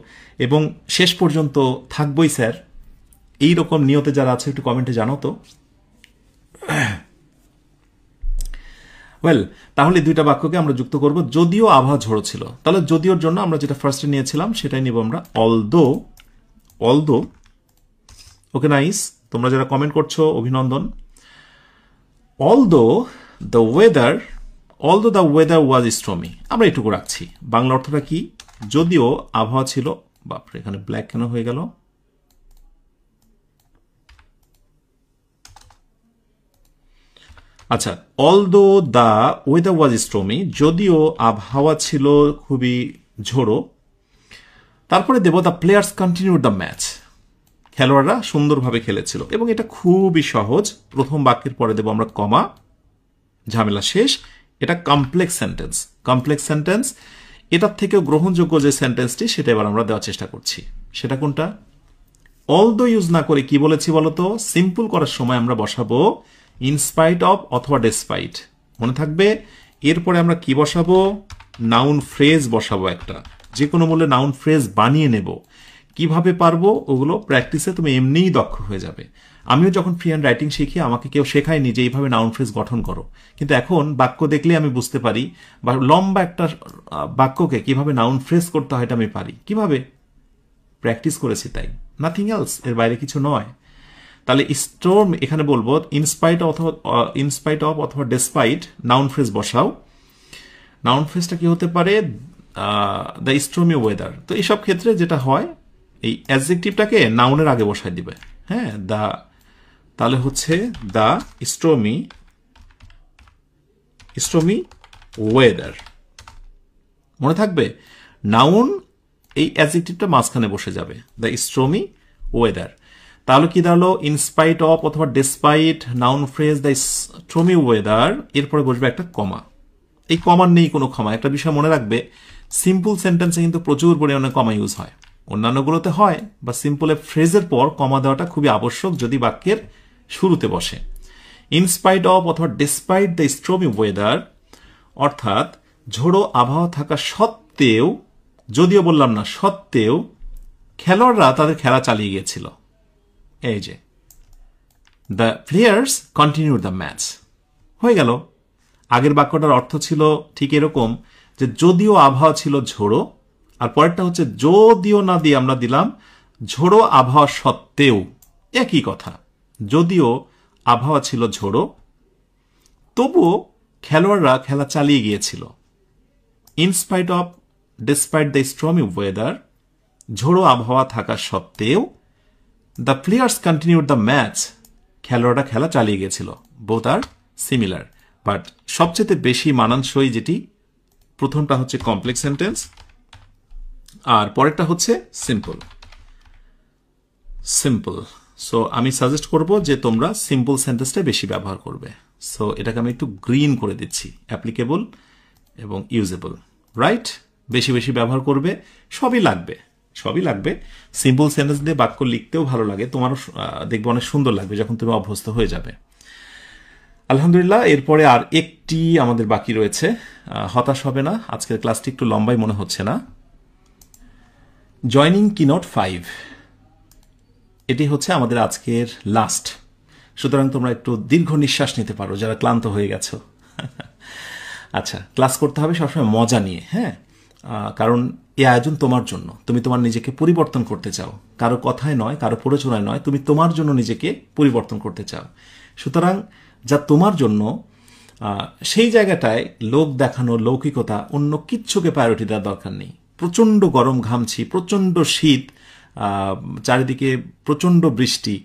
এবং শেষ পর্যন্ত থাকবই স্যার, এই রকম নিয়তে যারা আছে একটু কমেন্টে জানাও তো। ওয়েল, তাহলে দুইটা বাক্যকে আমরা যুক্ত করব। যদিও আবহাওয়া ঝোড়ো ছিল, তাহলে যদিওর জন্য আমরা যেটা ফার্স্টে নিয়েছিলাম সেটাই নিব আমরা, অলদো। ওকে, নাইস। তোমরা যারা কমেন্ট করছো অভিনন্দন। Although the weather was stormy, আমরা এটুকু রাখছি। বাংলা অর্থটা কি? যদিও আবহাওয়া ছিল, বাপরে এখানে ব্ল্যাক কেন হয়ে গেল? আচ্ছা, although the weather was stormy, যদিও আবহাওয়া ছিল খুবই ঝোড়ো। তারপরে দেব the players continued the match, খেলোয়াড়রা সুন্দরভাবে খেলেছিল। এবং এটা খুবই সহজ। প্রথম বাক্যের পরে দেব আমরা কমা, ঝামেলা শেষ। এটা কমপ্লেক্স সেন্টেন্স। এটার থেকেও গ্রহণযোগ্য যে সেন্টেন্সটি সেটা এবার আমরা দেওয়ার চেষ্টা করছি। সেটা কোনটা? অলদো ইউজ না করে কি বলেছি বলতো? সিম্পল করার সময় আমরা বসাবো ইনস্পাইট অফ অথবা ডেসপাইট, মনে থাকবে। এরপরে আমরা কি বসাবো? নাউন ফ্রেজ বসাবো একটা, যে কোনো মূল্যে নাউন ফ্রেজ বানিয়ে নেব। কিভাবে পারবো ওগুলো প্র্যাকটিসে তুমি এমনিই দক্ষ হয়ে যাবে। আমিও যখন ফ্রি হ্যান্ড রাইটিং শিখি আমাকে কেউ শেখায়নি যে এইভাবে নাউন ফ্রেজ গঠন করো, কিন্তু এখন বাক্য দেখলে আমি বুঝতে পারি, বা লম্বা একটা বাক্যকে কিভাবে নাউন ফ্রেজ করতে হয় এটা আমি পারি। কিভাবে? প্র্যাকটিস করেছি, তাই, নাথিং এলস, এর বাইরে কিছু নয়। তাহলে স্টর্ম এখানে বলবো ইনস্পাইট অফ অথবা ডেসপাইট, নাউন ফ্রেজ বসাও। নাউন ফ্রেজটা কি হতে পারে? The stormy weather. তো এইসব ক্ষেত্রে যেটা হয়, এই অ্যাডজেক্টিভটাকে নাউনের আগে বসাই দিবে। হ্যাঁ, তাহলে হচ্ছে দ্য স্টর্মি ওয়েদার, মনে থাকবে। নাউন এই অ্যাডজেক্টিভটা মাঝখানে বসে যাবে, দ্য স্টর্মি ওয়েদার। তাহলে কি দাঁড়ালো? ইনস্পাইট অফ অথবা despite, noun phrase the stormy weather, এরপরে বসবে একটা কমা। এই কমার নেই কোনো ক্ষমা। একটা বিষয় মনে রাখবে, সিম্পল সেন্টেন্সে কিন্তু প্রচুর পরিমাণে কমা ইউজ হয়, অন্যান্যগুলোতে হয়, বা সিম্পল ফ্রেজের পর কমা দেওয়াটা খুবই আবশ্যক যদি বাক্যের শুরুতে বসে। ইনস্পাইট অফ অথবা ডিসপাইট দ্য স্টর্মি ওয়েদার, অর্থাৎ ঝোড়ো আবহাওয়া থাকা সত্ত্বেও, যদিও বললাম না, সত্ত্বেও খেলোয়াড়রা তাদের খেলা চালিয়ে গিয়েছিল। এই যে the players continued the match, হয়ে গেল। আগের বাক্যটার অর্থ ছিল ঠিক এরকম, যে যদিও আবহাওয়া ছিল ঝোড়ো, আর পরেরটা হচ্ছে যদিও না দিয়ে আমরা দিলাম ঝোড়ো আবহাওয়া সত্ত্বেও। একই কথা, যদিও আবহাওয়া ছিল ঝোড়ো তবুও খেলোয়াড়রা খেলা চালিয়ে গিয়েছিল। In spite of despite the stormy weather, ঝোড়ো আবহাওয়া থাকা সত্ত্বেও, the players continued the match, খেলোয়াড়রা খেলা চালিয়ে গিয়েছিল। বোথ আর সিমিলার, বাট সবচেয়ে বেশি মানানসই যেটি, প্রথমটা হচ্ছে কমপ্লেক্স সেন্টেন্স আর পরেরটা হচ্ছে সিম্পল। সো আমি সাজেস্ট করব যে তোমরা সিম্পল সেন্টেন্সটা বেশি ব্যবহার করবে। সো এটাকে আমি একটু গ্রিন করে দিচ্ছি, অ্যাপ্লিকেবল এবং ইউজেবল, রাইট? বেশি বেশি ব্যবহার করবে, সবই লাগবে। সিম্পল সেন্টেন্স দিয়ে বাক্য লিখতেও ভালো লাগে, তোমারও দেখবে অনেক সুন্দর লাগবে যখন তুমি অভ্যস্ত হয়ে যাবে। আলহামদুলিল্লাহ, এরপরে আর একটি আমাদের বাকি রয়েছে। হতাশ হবে না, আজকের ক্লাসটি একটু লম্বাই মনে হচ্ছে না। জয়নিং কিনোট 5, এটি হচ্ছে আমাদের আজকের লাস্ট। সুতরাং তোমরা একটু দীর্ঘ নিঃশ্বাস নিতে পারো যারা ক্লান্ত হয়ে গেছো। আচ্ছা, ক্লাস করতে হবে সবসময় মজা নিয়ে, হ্যাঁ, কারণ এই আয়োজন তোমার জন্য। তুমি তোমার নিজেকে পরিবর্তন করতে চাও, কারো কথায় নয়, কারো প্ররোচনায় নয়, তুমি তোমার জন্য নিজেকে পরিবর্তন করতে চাও। সুতরাং যা তোমার জন্য, সেই জায়গাটায় লোক দেখানো, লৌকিকতা, অন্য কিচ্ছুকে প্রায়োরিটি দেওয়ার দরকার নেই। প্রচণ্ড গরম ঘামছি, প্রচণ্ড শীত, চারিদিকে প্রচণ্ড বৃষ্টি,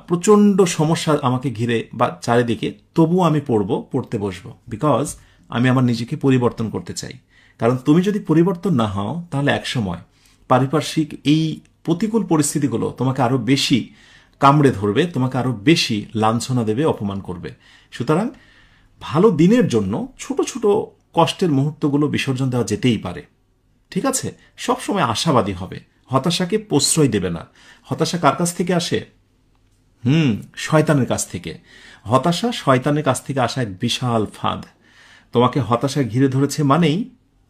প্রচণ্ড সমস্যা আমাকে ঘিরে বা চারিদিকে, তবুও আমি পড়তে বসবো, বিকজ আমি আমার নিজেকে পরিবর্তন করতে চাই। কারণ তুমি যদি পরিবর্তন না হও তাহলে একসময় পারিপার্শ্বিক এই প্রতিকূল পরিস্থিতিগুলো তোমাকে আরো বেশি কামড়ে ধরবে, তোমাকে আরো বেশি লাঞ্ছনা দেবে, অপমান করবে। সুতরাং ভালো দিনের জন্য ছোট ছোট কষ্টের মুহূর্তগুলো বিসর্জন দেওয়া যেতেই পারে, ঠিক আছে? সবসময় আশাবাদী হবে, হতাশাকে প্রশ্রয় দেবে না। হতাশা কার কাছ থেকে আসে? শয়তানের কাছ থেকে। হতাশা শয়তানের কাছ থেকে আসা এক বিশাল ফাঁদ। তোমাকে হতাশা ঘিরে ধরেছে মানেই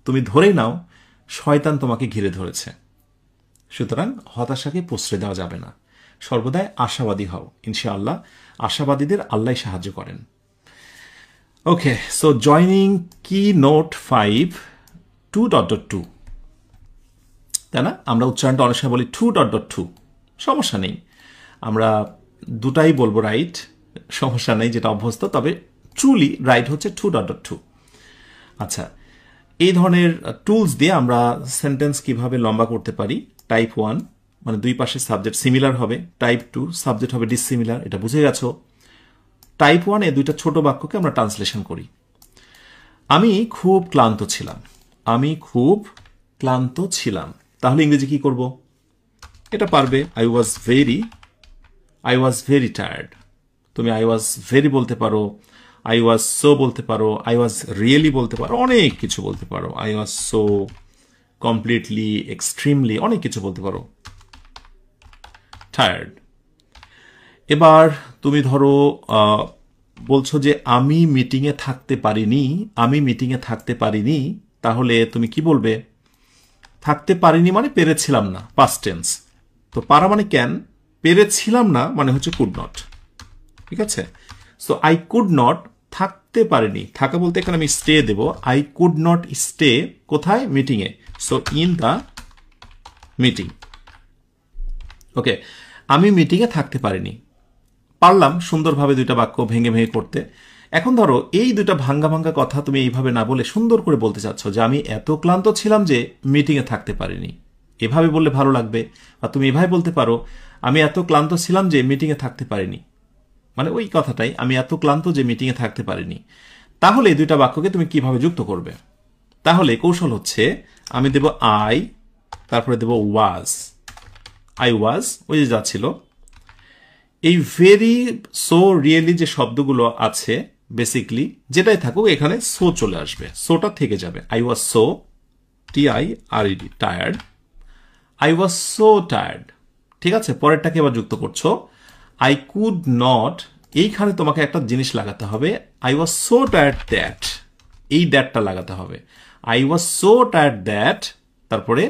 তুমি ধরে নাও শয়তান তোমাকে ঘিরে ধরেছে। সুতরাং হতাশাকে প্রশ্রয় দেওয়া যাবে না, সর্বদাই আশাবাদী হও। ইনশাআল্লাহ আশাবাদীদের আল্লাহ সাহায্য করেন। ওকে, সো জয়নিং কি নোট 5 2.2, তাই না? আমরা উচ্চারণটা অনেক সময় বলি 2.2, সমস্যা নেই, আমরা দুটাই বলবো রাইট, সমস্যা নেই, যেটা অভ্যস্ত। তবে ট্রুলি রাইট হচ্ছে 2.2। আচ্ছা, এই ধরনের টুলস দিয়ে আমরা সেন্টেন্স কিভাবে লম্বা করতে পারি। টাইপ 1 মানে দুই পাশে সাবজেক্ট সিমিলার হবে, টাইপ 2 সাবজেক্ট হবে ডিসিমিলার, এটা বুঝে গেছো। টাইপ 1 এ দুইটা ছোট বাক্যকে আমরা ট্রান্সলেশন করি। আমি খুব ক্লান্ত ছিলাম, আমি খুব ক্লান্ত ছিলাম, তাহলে ইংরেজি কি করব? এটা পারবে, আই ওয়াজ ভেরি টায়ার্ড। তুমি আই ওয়াজ ভেরি বলতে পারো, আই ওয়াজ সো বলতে পারো, আই ওয়াজ রিয়েলি বলতে পারো, অনেক কিছু বলতে পারো, I was so, completely, extremely, অনেক কিছু বলতে পারো। টায়ার্ড। এবার তুমি ধরো বলছো যে আমি মিটিংয়ে থাকতে পারিনি, আমি মিটিংয়ে থাকতে পারিনি, তাহলে তুমি কি বলবে? থাকতে পারিনি মানে পেরেছিলাম না, পাস্ট টেন্স। তো পারা মানে ক্যান, পেরেছিলাম না মানে হচ্ছে কুড নট। ঠিক আছে? সো আই কুড নট, থাকতে পারিনি, থাকা বলতে এখানে আমি স্টে দেব। আই কুড নট স্টে কোথায়? মিটিংয়ে। So in the meeting. Okay, আমি মিটিংয়ে থাকতে পারিনি। পারলাম সুন্দরভাবে দুইটা বাক্য ভেঙে ভেঙে করতে। এখন ধরো এই দুইটা ভাঙ্গা ভাঙ্গা কথা তুমি এইভাবে না বলে সুন্দর করে বলতে চাচ্ছ যে আমি এত ক্লান্ত ছিলাম যে মিটিংয়ে থাকতে পারিনি। এভাবে বললে ভালো লাগবে। আর তুমি এভাবে বলতে পারো আমি এত ক্লান্ত ছিলাম যে মিটিংয়ে থাকতে পারিনি, মানে ওই কথাটাই, আমি এত ক্লান্ত যে মিটিংয়ে থাকতে পারিনি। তাহলে এই দুইটা বাক্যকে তুমি কিভাবে যুক্ত করবে? তাহলে কৌশল হচ্ছে আমি দেব আই, তারপরে দেব ওয়াজ। আই ওয়াজ, ওই যে যাচ্ছিল। এই ভেরি, সো, রিয়েলি যে শব্দগুলো আছে বেসিকলি যেটাই থাকুক এখানে সো চলে আসবে, সোটা থেকে যাবে। I was so, TIRED, tired. I was so tired. ঠিক আছে, পরেরটাকে এবার যুক্ত করছো। আই কুড নট, এইখানে তোমাকে একটা জিনিস লাগাতে হবে, I was so tired that, এই দ্যাটটা লাগাতে হবে। I was so tired that, তারপরে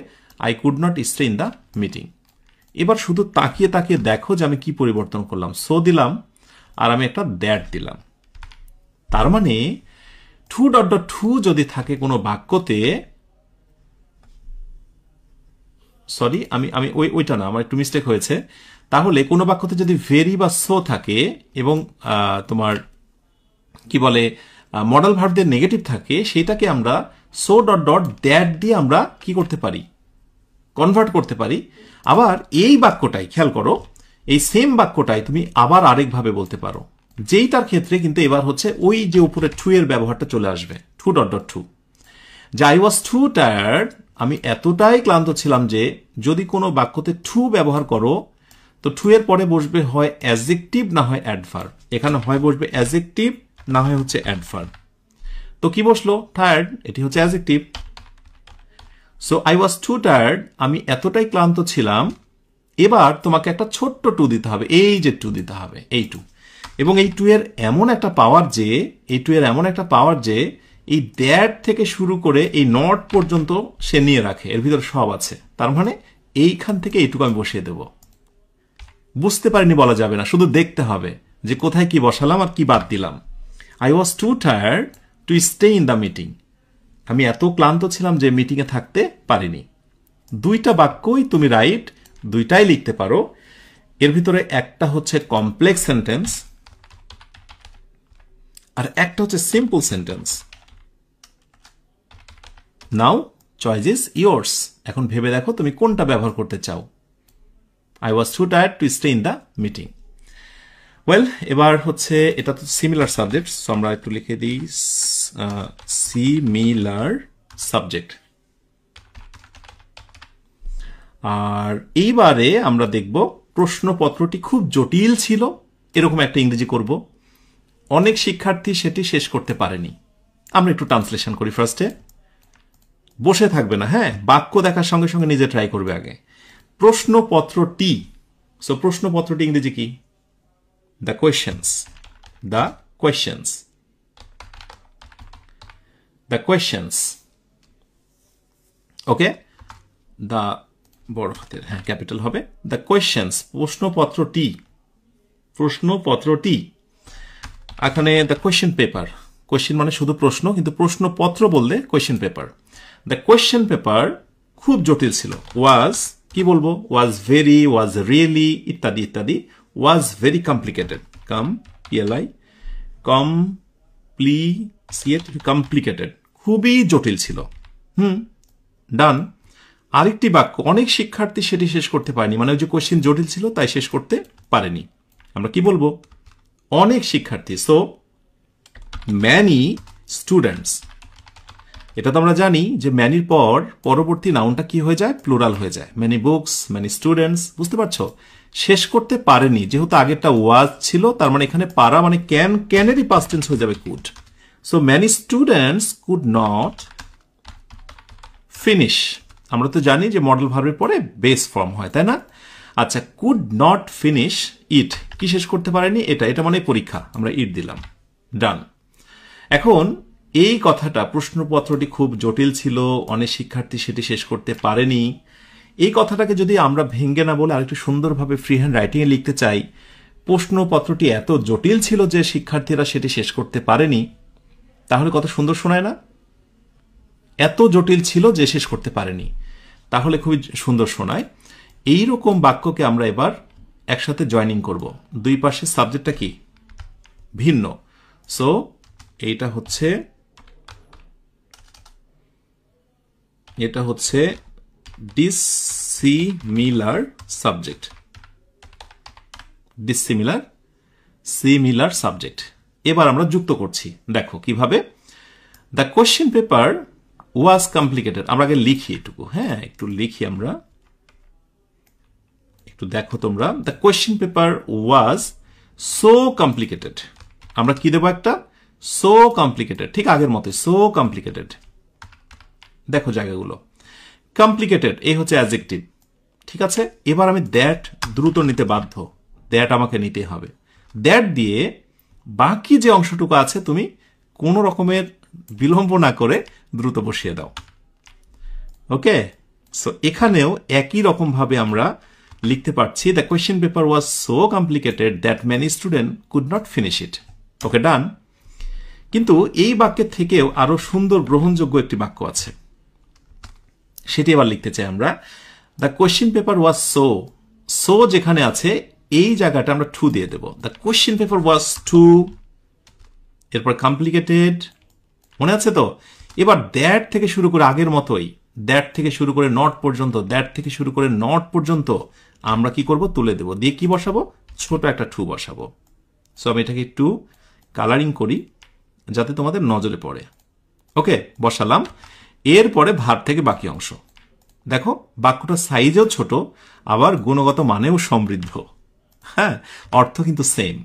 I could not stay in the meeting. এবার শুধু তাকিয়ে তাকিয়ে দেখো যে আমি কি পরিবর্তন করলাম। সো দিলাম আর আমি একটা দ্যাট দিলাম। তার মানে 2.2 যদি থাকে কোনো বাক্যতে, সরি আমি ওইটা না, আমার একটু মিস্টেক হয়েছে। তাহলে কোনো বাক্যতে যদি ভেরি বা সো থাকে এবং তোমার কি বলে মডেল ভার্ব দিয়ে নেগেটিভ থাকে, সেটাকে আমরা সো ডট ডট দ্যাট দিয়ে আমরা কি করতে পারি? কনভার্ট করতে পারি। আবার এই বাক্যটাই খেয়াল করো, এই সেম বাক্যটাই তুমি আবার আরেকভাবে বলতে পারো, যেইটার ক্ষেত্রে কিন্তু এবার হচ্ছে ওই যে উপরে টু এর ব্যবহারটা চলে আসবে, 2.2। যে আই ওয়াজ টু টায়ার্ড, আমি এতটাই ক্লান্ত ছিলাম যে, যদি কোনো বাক্যতে টু ব্যবহার করো তো টু এর পরে বসবে হয় অ্যাডজেক্টিভ না হয় অ্যাডভার্ব। এখানে হয় বসবে অ্যাডজেক্টিভ না হয় হচ্ছে অ্যাডভার্ব। তো কি বসলো? টায়ার্ড, এটি হচ্ছে adjective. So I was two tired, আমি এতটাই ক্লান্ত ছিলাম। এবার তোমাকে একটা ছোট্ট টু দিতে হবে, এই যে টু দিতে হবে, এই টু। এবং এই টু এর এমন একটা পাওয়ার যে, এই দ্যাট থেকে শুরু করে এই নট পর্যন্ত সে নিয়ে রাখে, এর ভিতর সব আছে। তার মানে এইখান থেকে এইটুকু আমি বসিয়ে দেব। বুঝতে পারিনি বলা যাবে না, শুধু দেখতে হবে যে কোথায় কি বসালাম আর কি বাদ দিলাম। I was two tired to stay in the meeting, আমি এত ক্লান্ত ছিলাম যে মিটিংয়ে থাকতে পারিনি। দুইটা বাক্যই তুমি রাইট, দুইটাই লিখতে পারো। এর ভিতরে একটা হচ্ছে কমপ্লেক্স সেন্টেন্স আর একটা হচ্ছে simple sentence. Now choice is yours. এখন ভেবে দেখো তুমি কোনটা ব্যবহার করতে চাও। I was two tired to stay in the meeting. Well, এবার হচ্ছে এটা তো সিমিলার সাবজেক্ট, সো আমরা একটু লিখে দিই সিমিলার সাবজেক্ট। আর এইবারে আমরা দেখব প্রশ্নপত্রটি খুব জটিল ছিল, এরকম একটা ইংরেজি করব। অনেক শিক্ষার্থী সেটি শেষ করতে পারেনি। আমরা একটু ট্রান্সলেশন করি ফার্স্টে। বসে থাকবে না, হ্যাঁ, বাক্য দেখার সঙ্গে সঙ্গে নিজে ট্রাই করবে আগে। প্রশ্নপত্রটি, সো প্রশ্নপত্রটি ইংরেজি কি? The questions, the questions, the questions. Okay, the বড় হাতের, হ্যাঁ ক্যাপিটাল হবে, দ্য কোয়েশ্চেন্স, প্রশ্নপত্রটি, প্রশ্নপত্রটি। এখানে দ্য কোয়েশ্চেন পেপার, কোয়েশ্চেন মানে শুধু প্রশ্ন, কিন্তু প্রশ্নপত্র বললে question paper. The question paper খুব জটিল ছিল। ওয়াজ কি বলবো? ওয়াজ ভেরি, ওয়াজ রিয়েলি ইত্যাদি ইত্যাদি। ওয়াজ ভেরি কমপ্লিকেটেড, কমপ্লিকেটেড, খুবই জটিল ছিল। ডান। আরেকটি বাক্য, অনেক শিক্ষার্থী সেটি শেষ করতে পারেনি, মানে ওই যে কোয়েশ্চেন জটিল ছিল তাই শেষ করতে পারেনি। আমরা কি বলবো? অনেক শিক্ষার্থী। So many students. এটা তো আমরা জানি যে ম্যানির পর পরবর্তী নাউনটা কি হয়ে যায়? প্লুরাল হয়ে যায়। ম্যানি বুকস, ম্যানি স্টুডেন্টস, বুঝতে পারছো? শেষ করতে পারেনি, যেহেতু আগেরটা ওয়াজ ছিল, তার মানে এখানে পারা মানে ক্যানেরই পাস্ট টেন্স হয়ে যাবে could. So many students could not finish. আমরা তো জানি যে মডেল ভার্বের পরে বেস ফর্ম হয়, তাই না? আচ্ছা, কুড নট ফিনিশ ইট, কি শেষ করতে পারেনি? এটা মানে পরীক্ষা, আমরা ইট দিলাম। ডান। এখন এই কথাটা, প্রশ্নপত্রটি খুব জটিল ছিল, অনেক শিক্ষার্থী সেটি শেষ করতে পারেনি, এই কথাটাকে যদি আমরা ভেঙ্গে না বলে আরেকটু সুন্দরভাবে ফ্রি হ্যান্ড রাইটিং এ লিখতে চাই, প্রশ্নপত্রটি এত জটিল ছিল যে শিক্ষার্থীরা সেটি শেষ করতে পারেনি, তাহলে কত সুন্দর শোনায় না? এত জটিল ছিল যে শেষ করতে পারেনি, তাহলে খুবই সুন্দর শোনায়। এইরকম বাক্যকে আমরা এবার একসাথে জয়নিং করব। দুই পাশে সাবজেক্টটা কি? ভিন্ন। সো এটা হচ্ছে ডিসিমিলার সাবজেক্ট, সিমিলার সাবজেক্ট। এবার আমরা যুক্ত করছি, দেখো কিভাবে। The question paper was complicated, আমরা আগে লিখি এটুকু, হ্যাঁ একটু লিখি আমরা, একটু দেখো তোমরা। The question paper was so complicated, আমরা কি দেবো? একটা সো কমপ্লিকেটেড, ঠিক আগের মতো সো কমপ্লিকেটেড। দেখো জায়গাগুলো, কমপ্লিকেটেড এই হচ্ছে অ্যাডজেক্টিভ, ঠিক আছে? এবার আমি দ্যাট দ্রুত নিতে বাধ্য, দ্যাট আমাকে নিতে হবে। দ্যাট দিয়ে বাকি যে অংশটুকু আছে তুমি কোনো রকমের বিলম্ব না করে দ্রুত বসিয়ে দাও। ওকে, সো এখানেও একই রকম ভাবে আমরা লিখতে পারছি, the question paper was so complicated that many student could not finish it. Okay, done. কিন্তু এই বাক্যের থেকেও আরো সুন্দর গ্রহণযোগ্য একটি বাক্য আছে, সেটি এবার লিখতে চাই আমরা। The question paper was so যেখানে আছে এই জায়গাটা আমরা টু দিয়ে দেব। The question paper was too, এরপর কমপ্লিকেটেড, মনে আছে তো? এবার দ্যাট থেকে শুরু করে আগের মতোই, দ্যাট থেকে শুরু করে নট পর্যন্ত, দ্যাট থেকে শুরু করে নট পর্যন্ত আমরা কি করব? তুলে দেব, দিয়ে কি বসাবো? ছোট একটা টু বসাবো। সো আমি এটাকে একটু কালারিং করি যাতে তোমাদের নজরে পড়ে। ওকে, বসালাম। এরপরে ভার্ব থেকে বাকি অংশ দেখো, বাক্যটা সাইজেও ছোট, আবার গুণগত মানেও সমৃদ্ধ। হ্যাঁ, অর্থ কিন্তু সেম,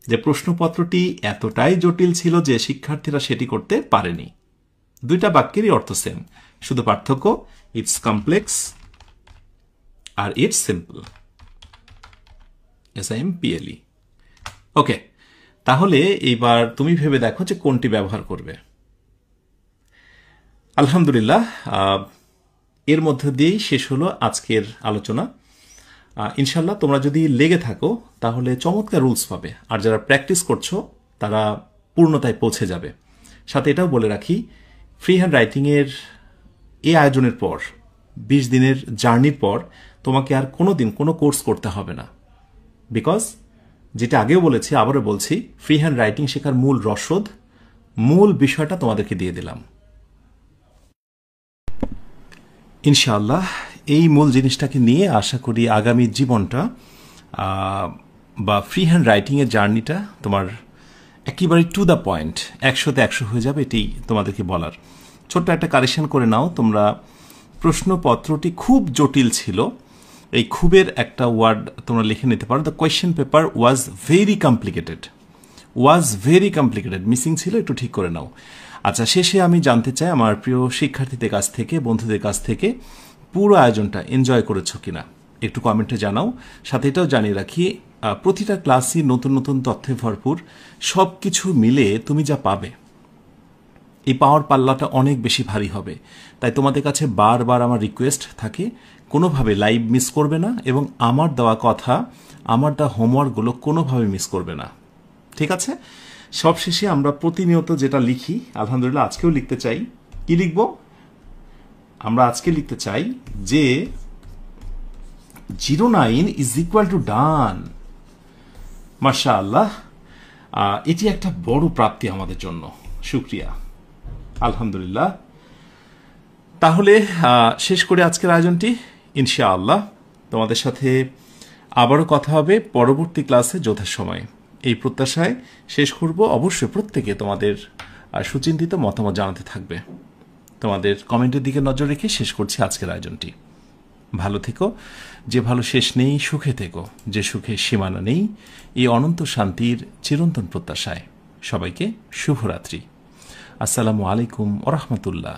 যে প্রশ্নপত্রটি এতটাই জটিল ছিল যে শিক্ষার্থীরা সেটি করতে পারেনি। দুইটা বাক্যেরই অর্থ সেম, শুধু পার্থক্য ইটস কমপ্লেক্স আর ইটস সিম্পল, SIMPLE। ওকে, তাহলে এইবার তুমি ভেবে দেখো যে কোনটি ব্যবহার করবে। আলহামদুলিল্লাহ, এর মধ্যে দিয়েই শেষ হলো আজকের আলোচনা। ইনশাল্লাহ তোমরা যদি লেগে থাকো তাহলে চমৎকার রুলস পাবে, আর যারা প্র্যাকটিস করছো তারা পূর্ণতায় পৌঁছে যাবে। সাথে এটাও বলে রাখি, ফ্রি হ্যান্ড রাইটিংয়ের এই আয়োজনের পর 20 দিনের জার্নির পর তোমাকে আর কোনোদিন কোনো কোর্স করতে হবে না, বিকজ যেটা আগেও বলেছি আবারও বলছি, ফ্রি হ্যান্ড রাইটিং শেখার মূল রসদ, মূল বিষয়টা তোমাদেরকে দিয়ে দিলাম। ইনশাআল্লাহ এই মূল জিনিসটাকে নিয়ে আশা করি আগামী জীবনটা বা ফ্রি হ্যান্ড রাইটিংয়ের জার্নিটা তোমার একেবারে টু দ্য পয়েন্ট 100তে 100 হয়ে যাবে, এটি তোমাদেরকে বলার। ছোট্ট একটা কারেকশন করে নাও তোমরা, প্রশ্নপত্রটি খুব জটিল ছিল, এই খুবের একটা ওয়ার্ড তোমরা লিখে নিতে পারো। The question paper was very complicated, missing ছিল, একটু ঠিক করে নাও। আচ্ছা, শেষে আমি জানতে চাই আমার প্রিয় শিক্ষার্থীদের কাছ থেকে, বন্ধুদের কাছ থেকে, পুরো আয়োজনটা এনজয় করেছো কিনা একটু কমেন্টে জানাও। সাথে এটাও জানিয়ে রাখি, প্রতিটা ক্লাসই নতুন নতুন তথ্যে ভরপুর। সব কিছু মিলে তুমি যা পাবে, এই পাওয়ার পাল্লাটা অনেক বেশি ভারী হবে। তাই তোমাদের কাছে বারবার আমার রিকোয়েস্ট থাকে, কোনোভাবে লাইভ মিস করবে না এবং আমার দেওয়া কথা, আমার দেওয়া হোমওয়ার্কগুলো কোনোভাবে মিস করবে না, ঠিক আছে? সবশেষে আমরা প্রতিনিয়ত যেটা লিখি, আলহামদুলিল্লাহ আজকেও লিখতে চাই। কি লিখব? আমরা আজকে লিখতে চাই যে 09 ইজ ইকুয়াল টু ডান। মাশাআল্লাহ, এটি একটা বড় প্রাপ্তি আমাদের জন্য, শুকরিয়া, আলহামদুলিল্লাহ। তাহলে শেষ করে আজকের আয়োজনটি, ইনশাআল্লাহ তোমাদের সাথে আবারও কথা হবে পরবর্তী ক্লাসে যথাসময়ে, এই প্রত্যাশায় শেষ করব। অবশ্যই প্রত্যেকে তোমাদের সুচিন্তিত মতামত জানাতে থাকবে। তোমাদের কমেন্টের দিকে নজর রেখে শেষ করছি আজকের আয়োজনটি। ভালো থেকো, যে ভালো শেষ নেই, সুখে থেকো, যে সুখে সীমানা নেই, এই অনন্ত শান্তির চিরন্তন প্রত্যাশায় সবাইকে শুভরাত্রি। আসসালামু আলাইকুম ওয়া রাহমাতুল্লাহ।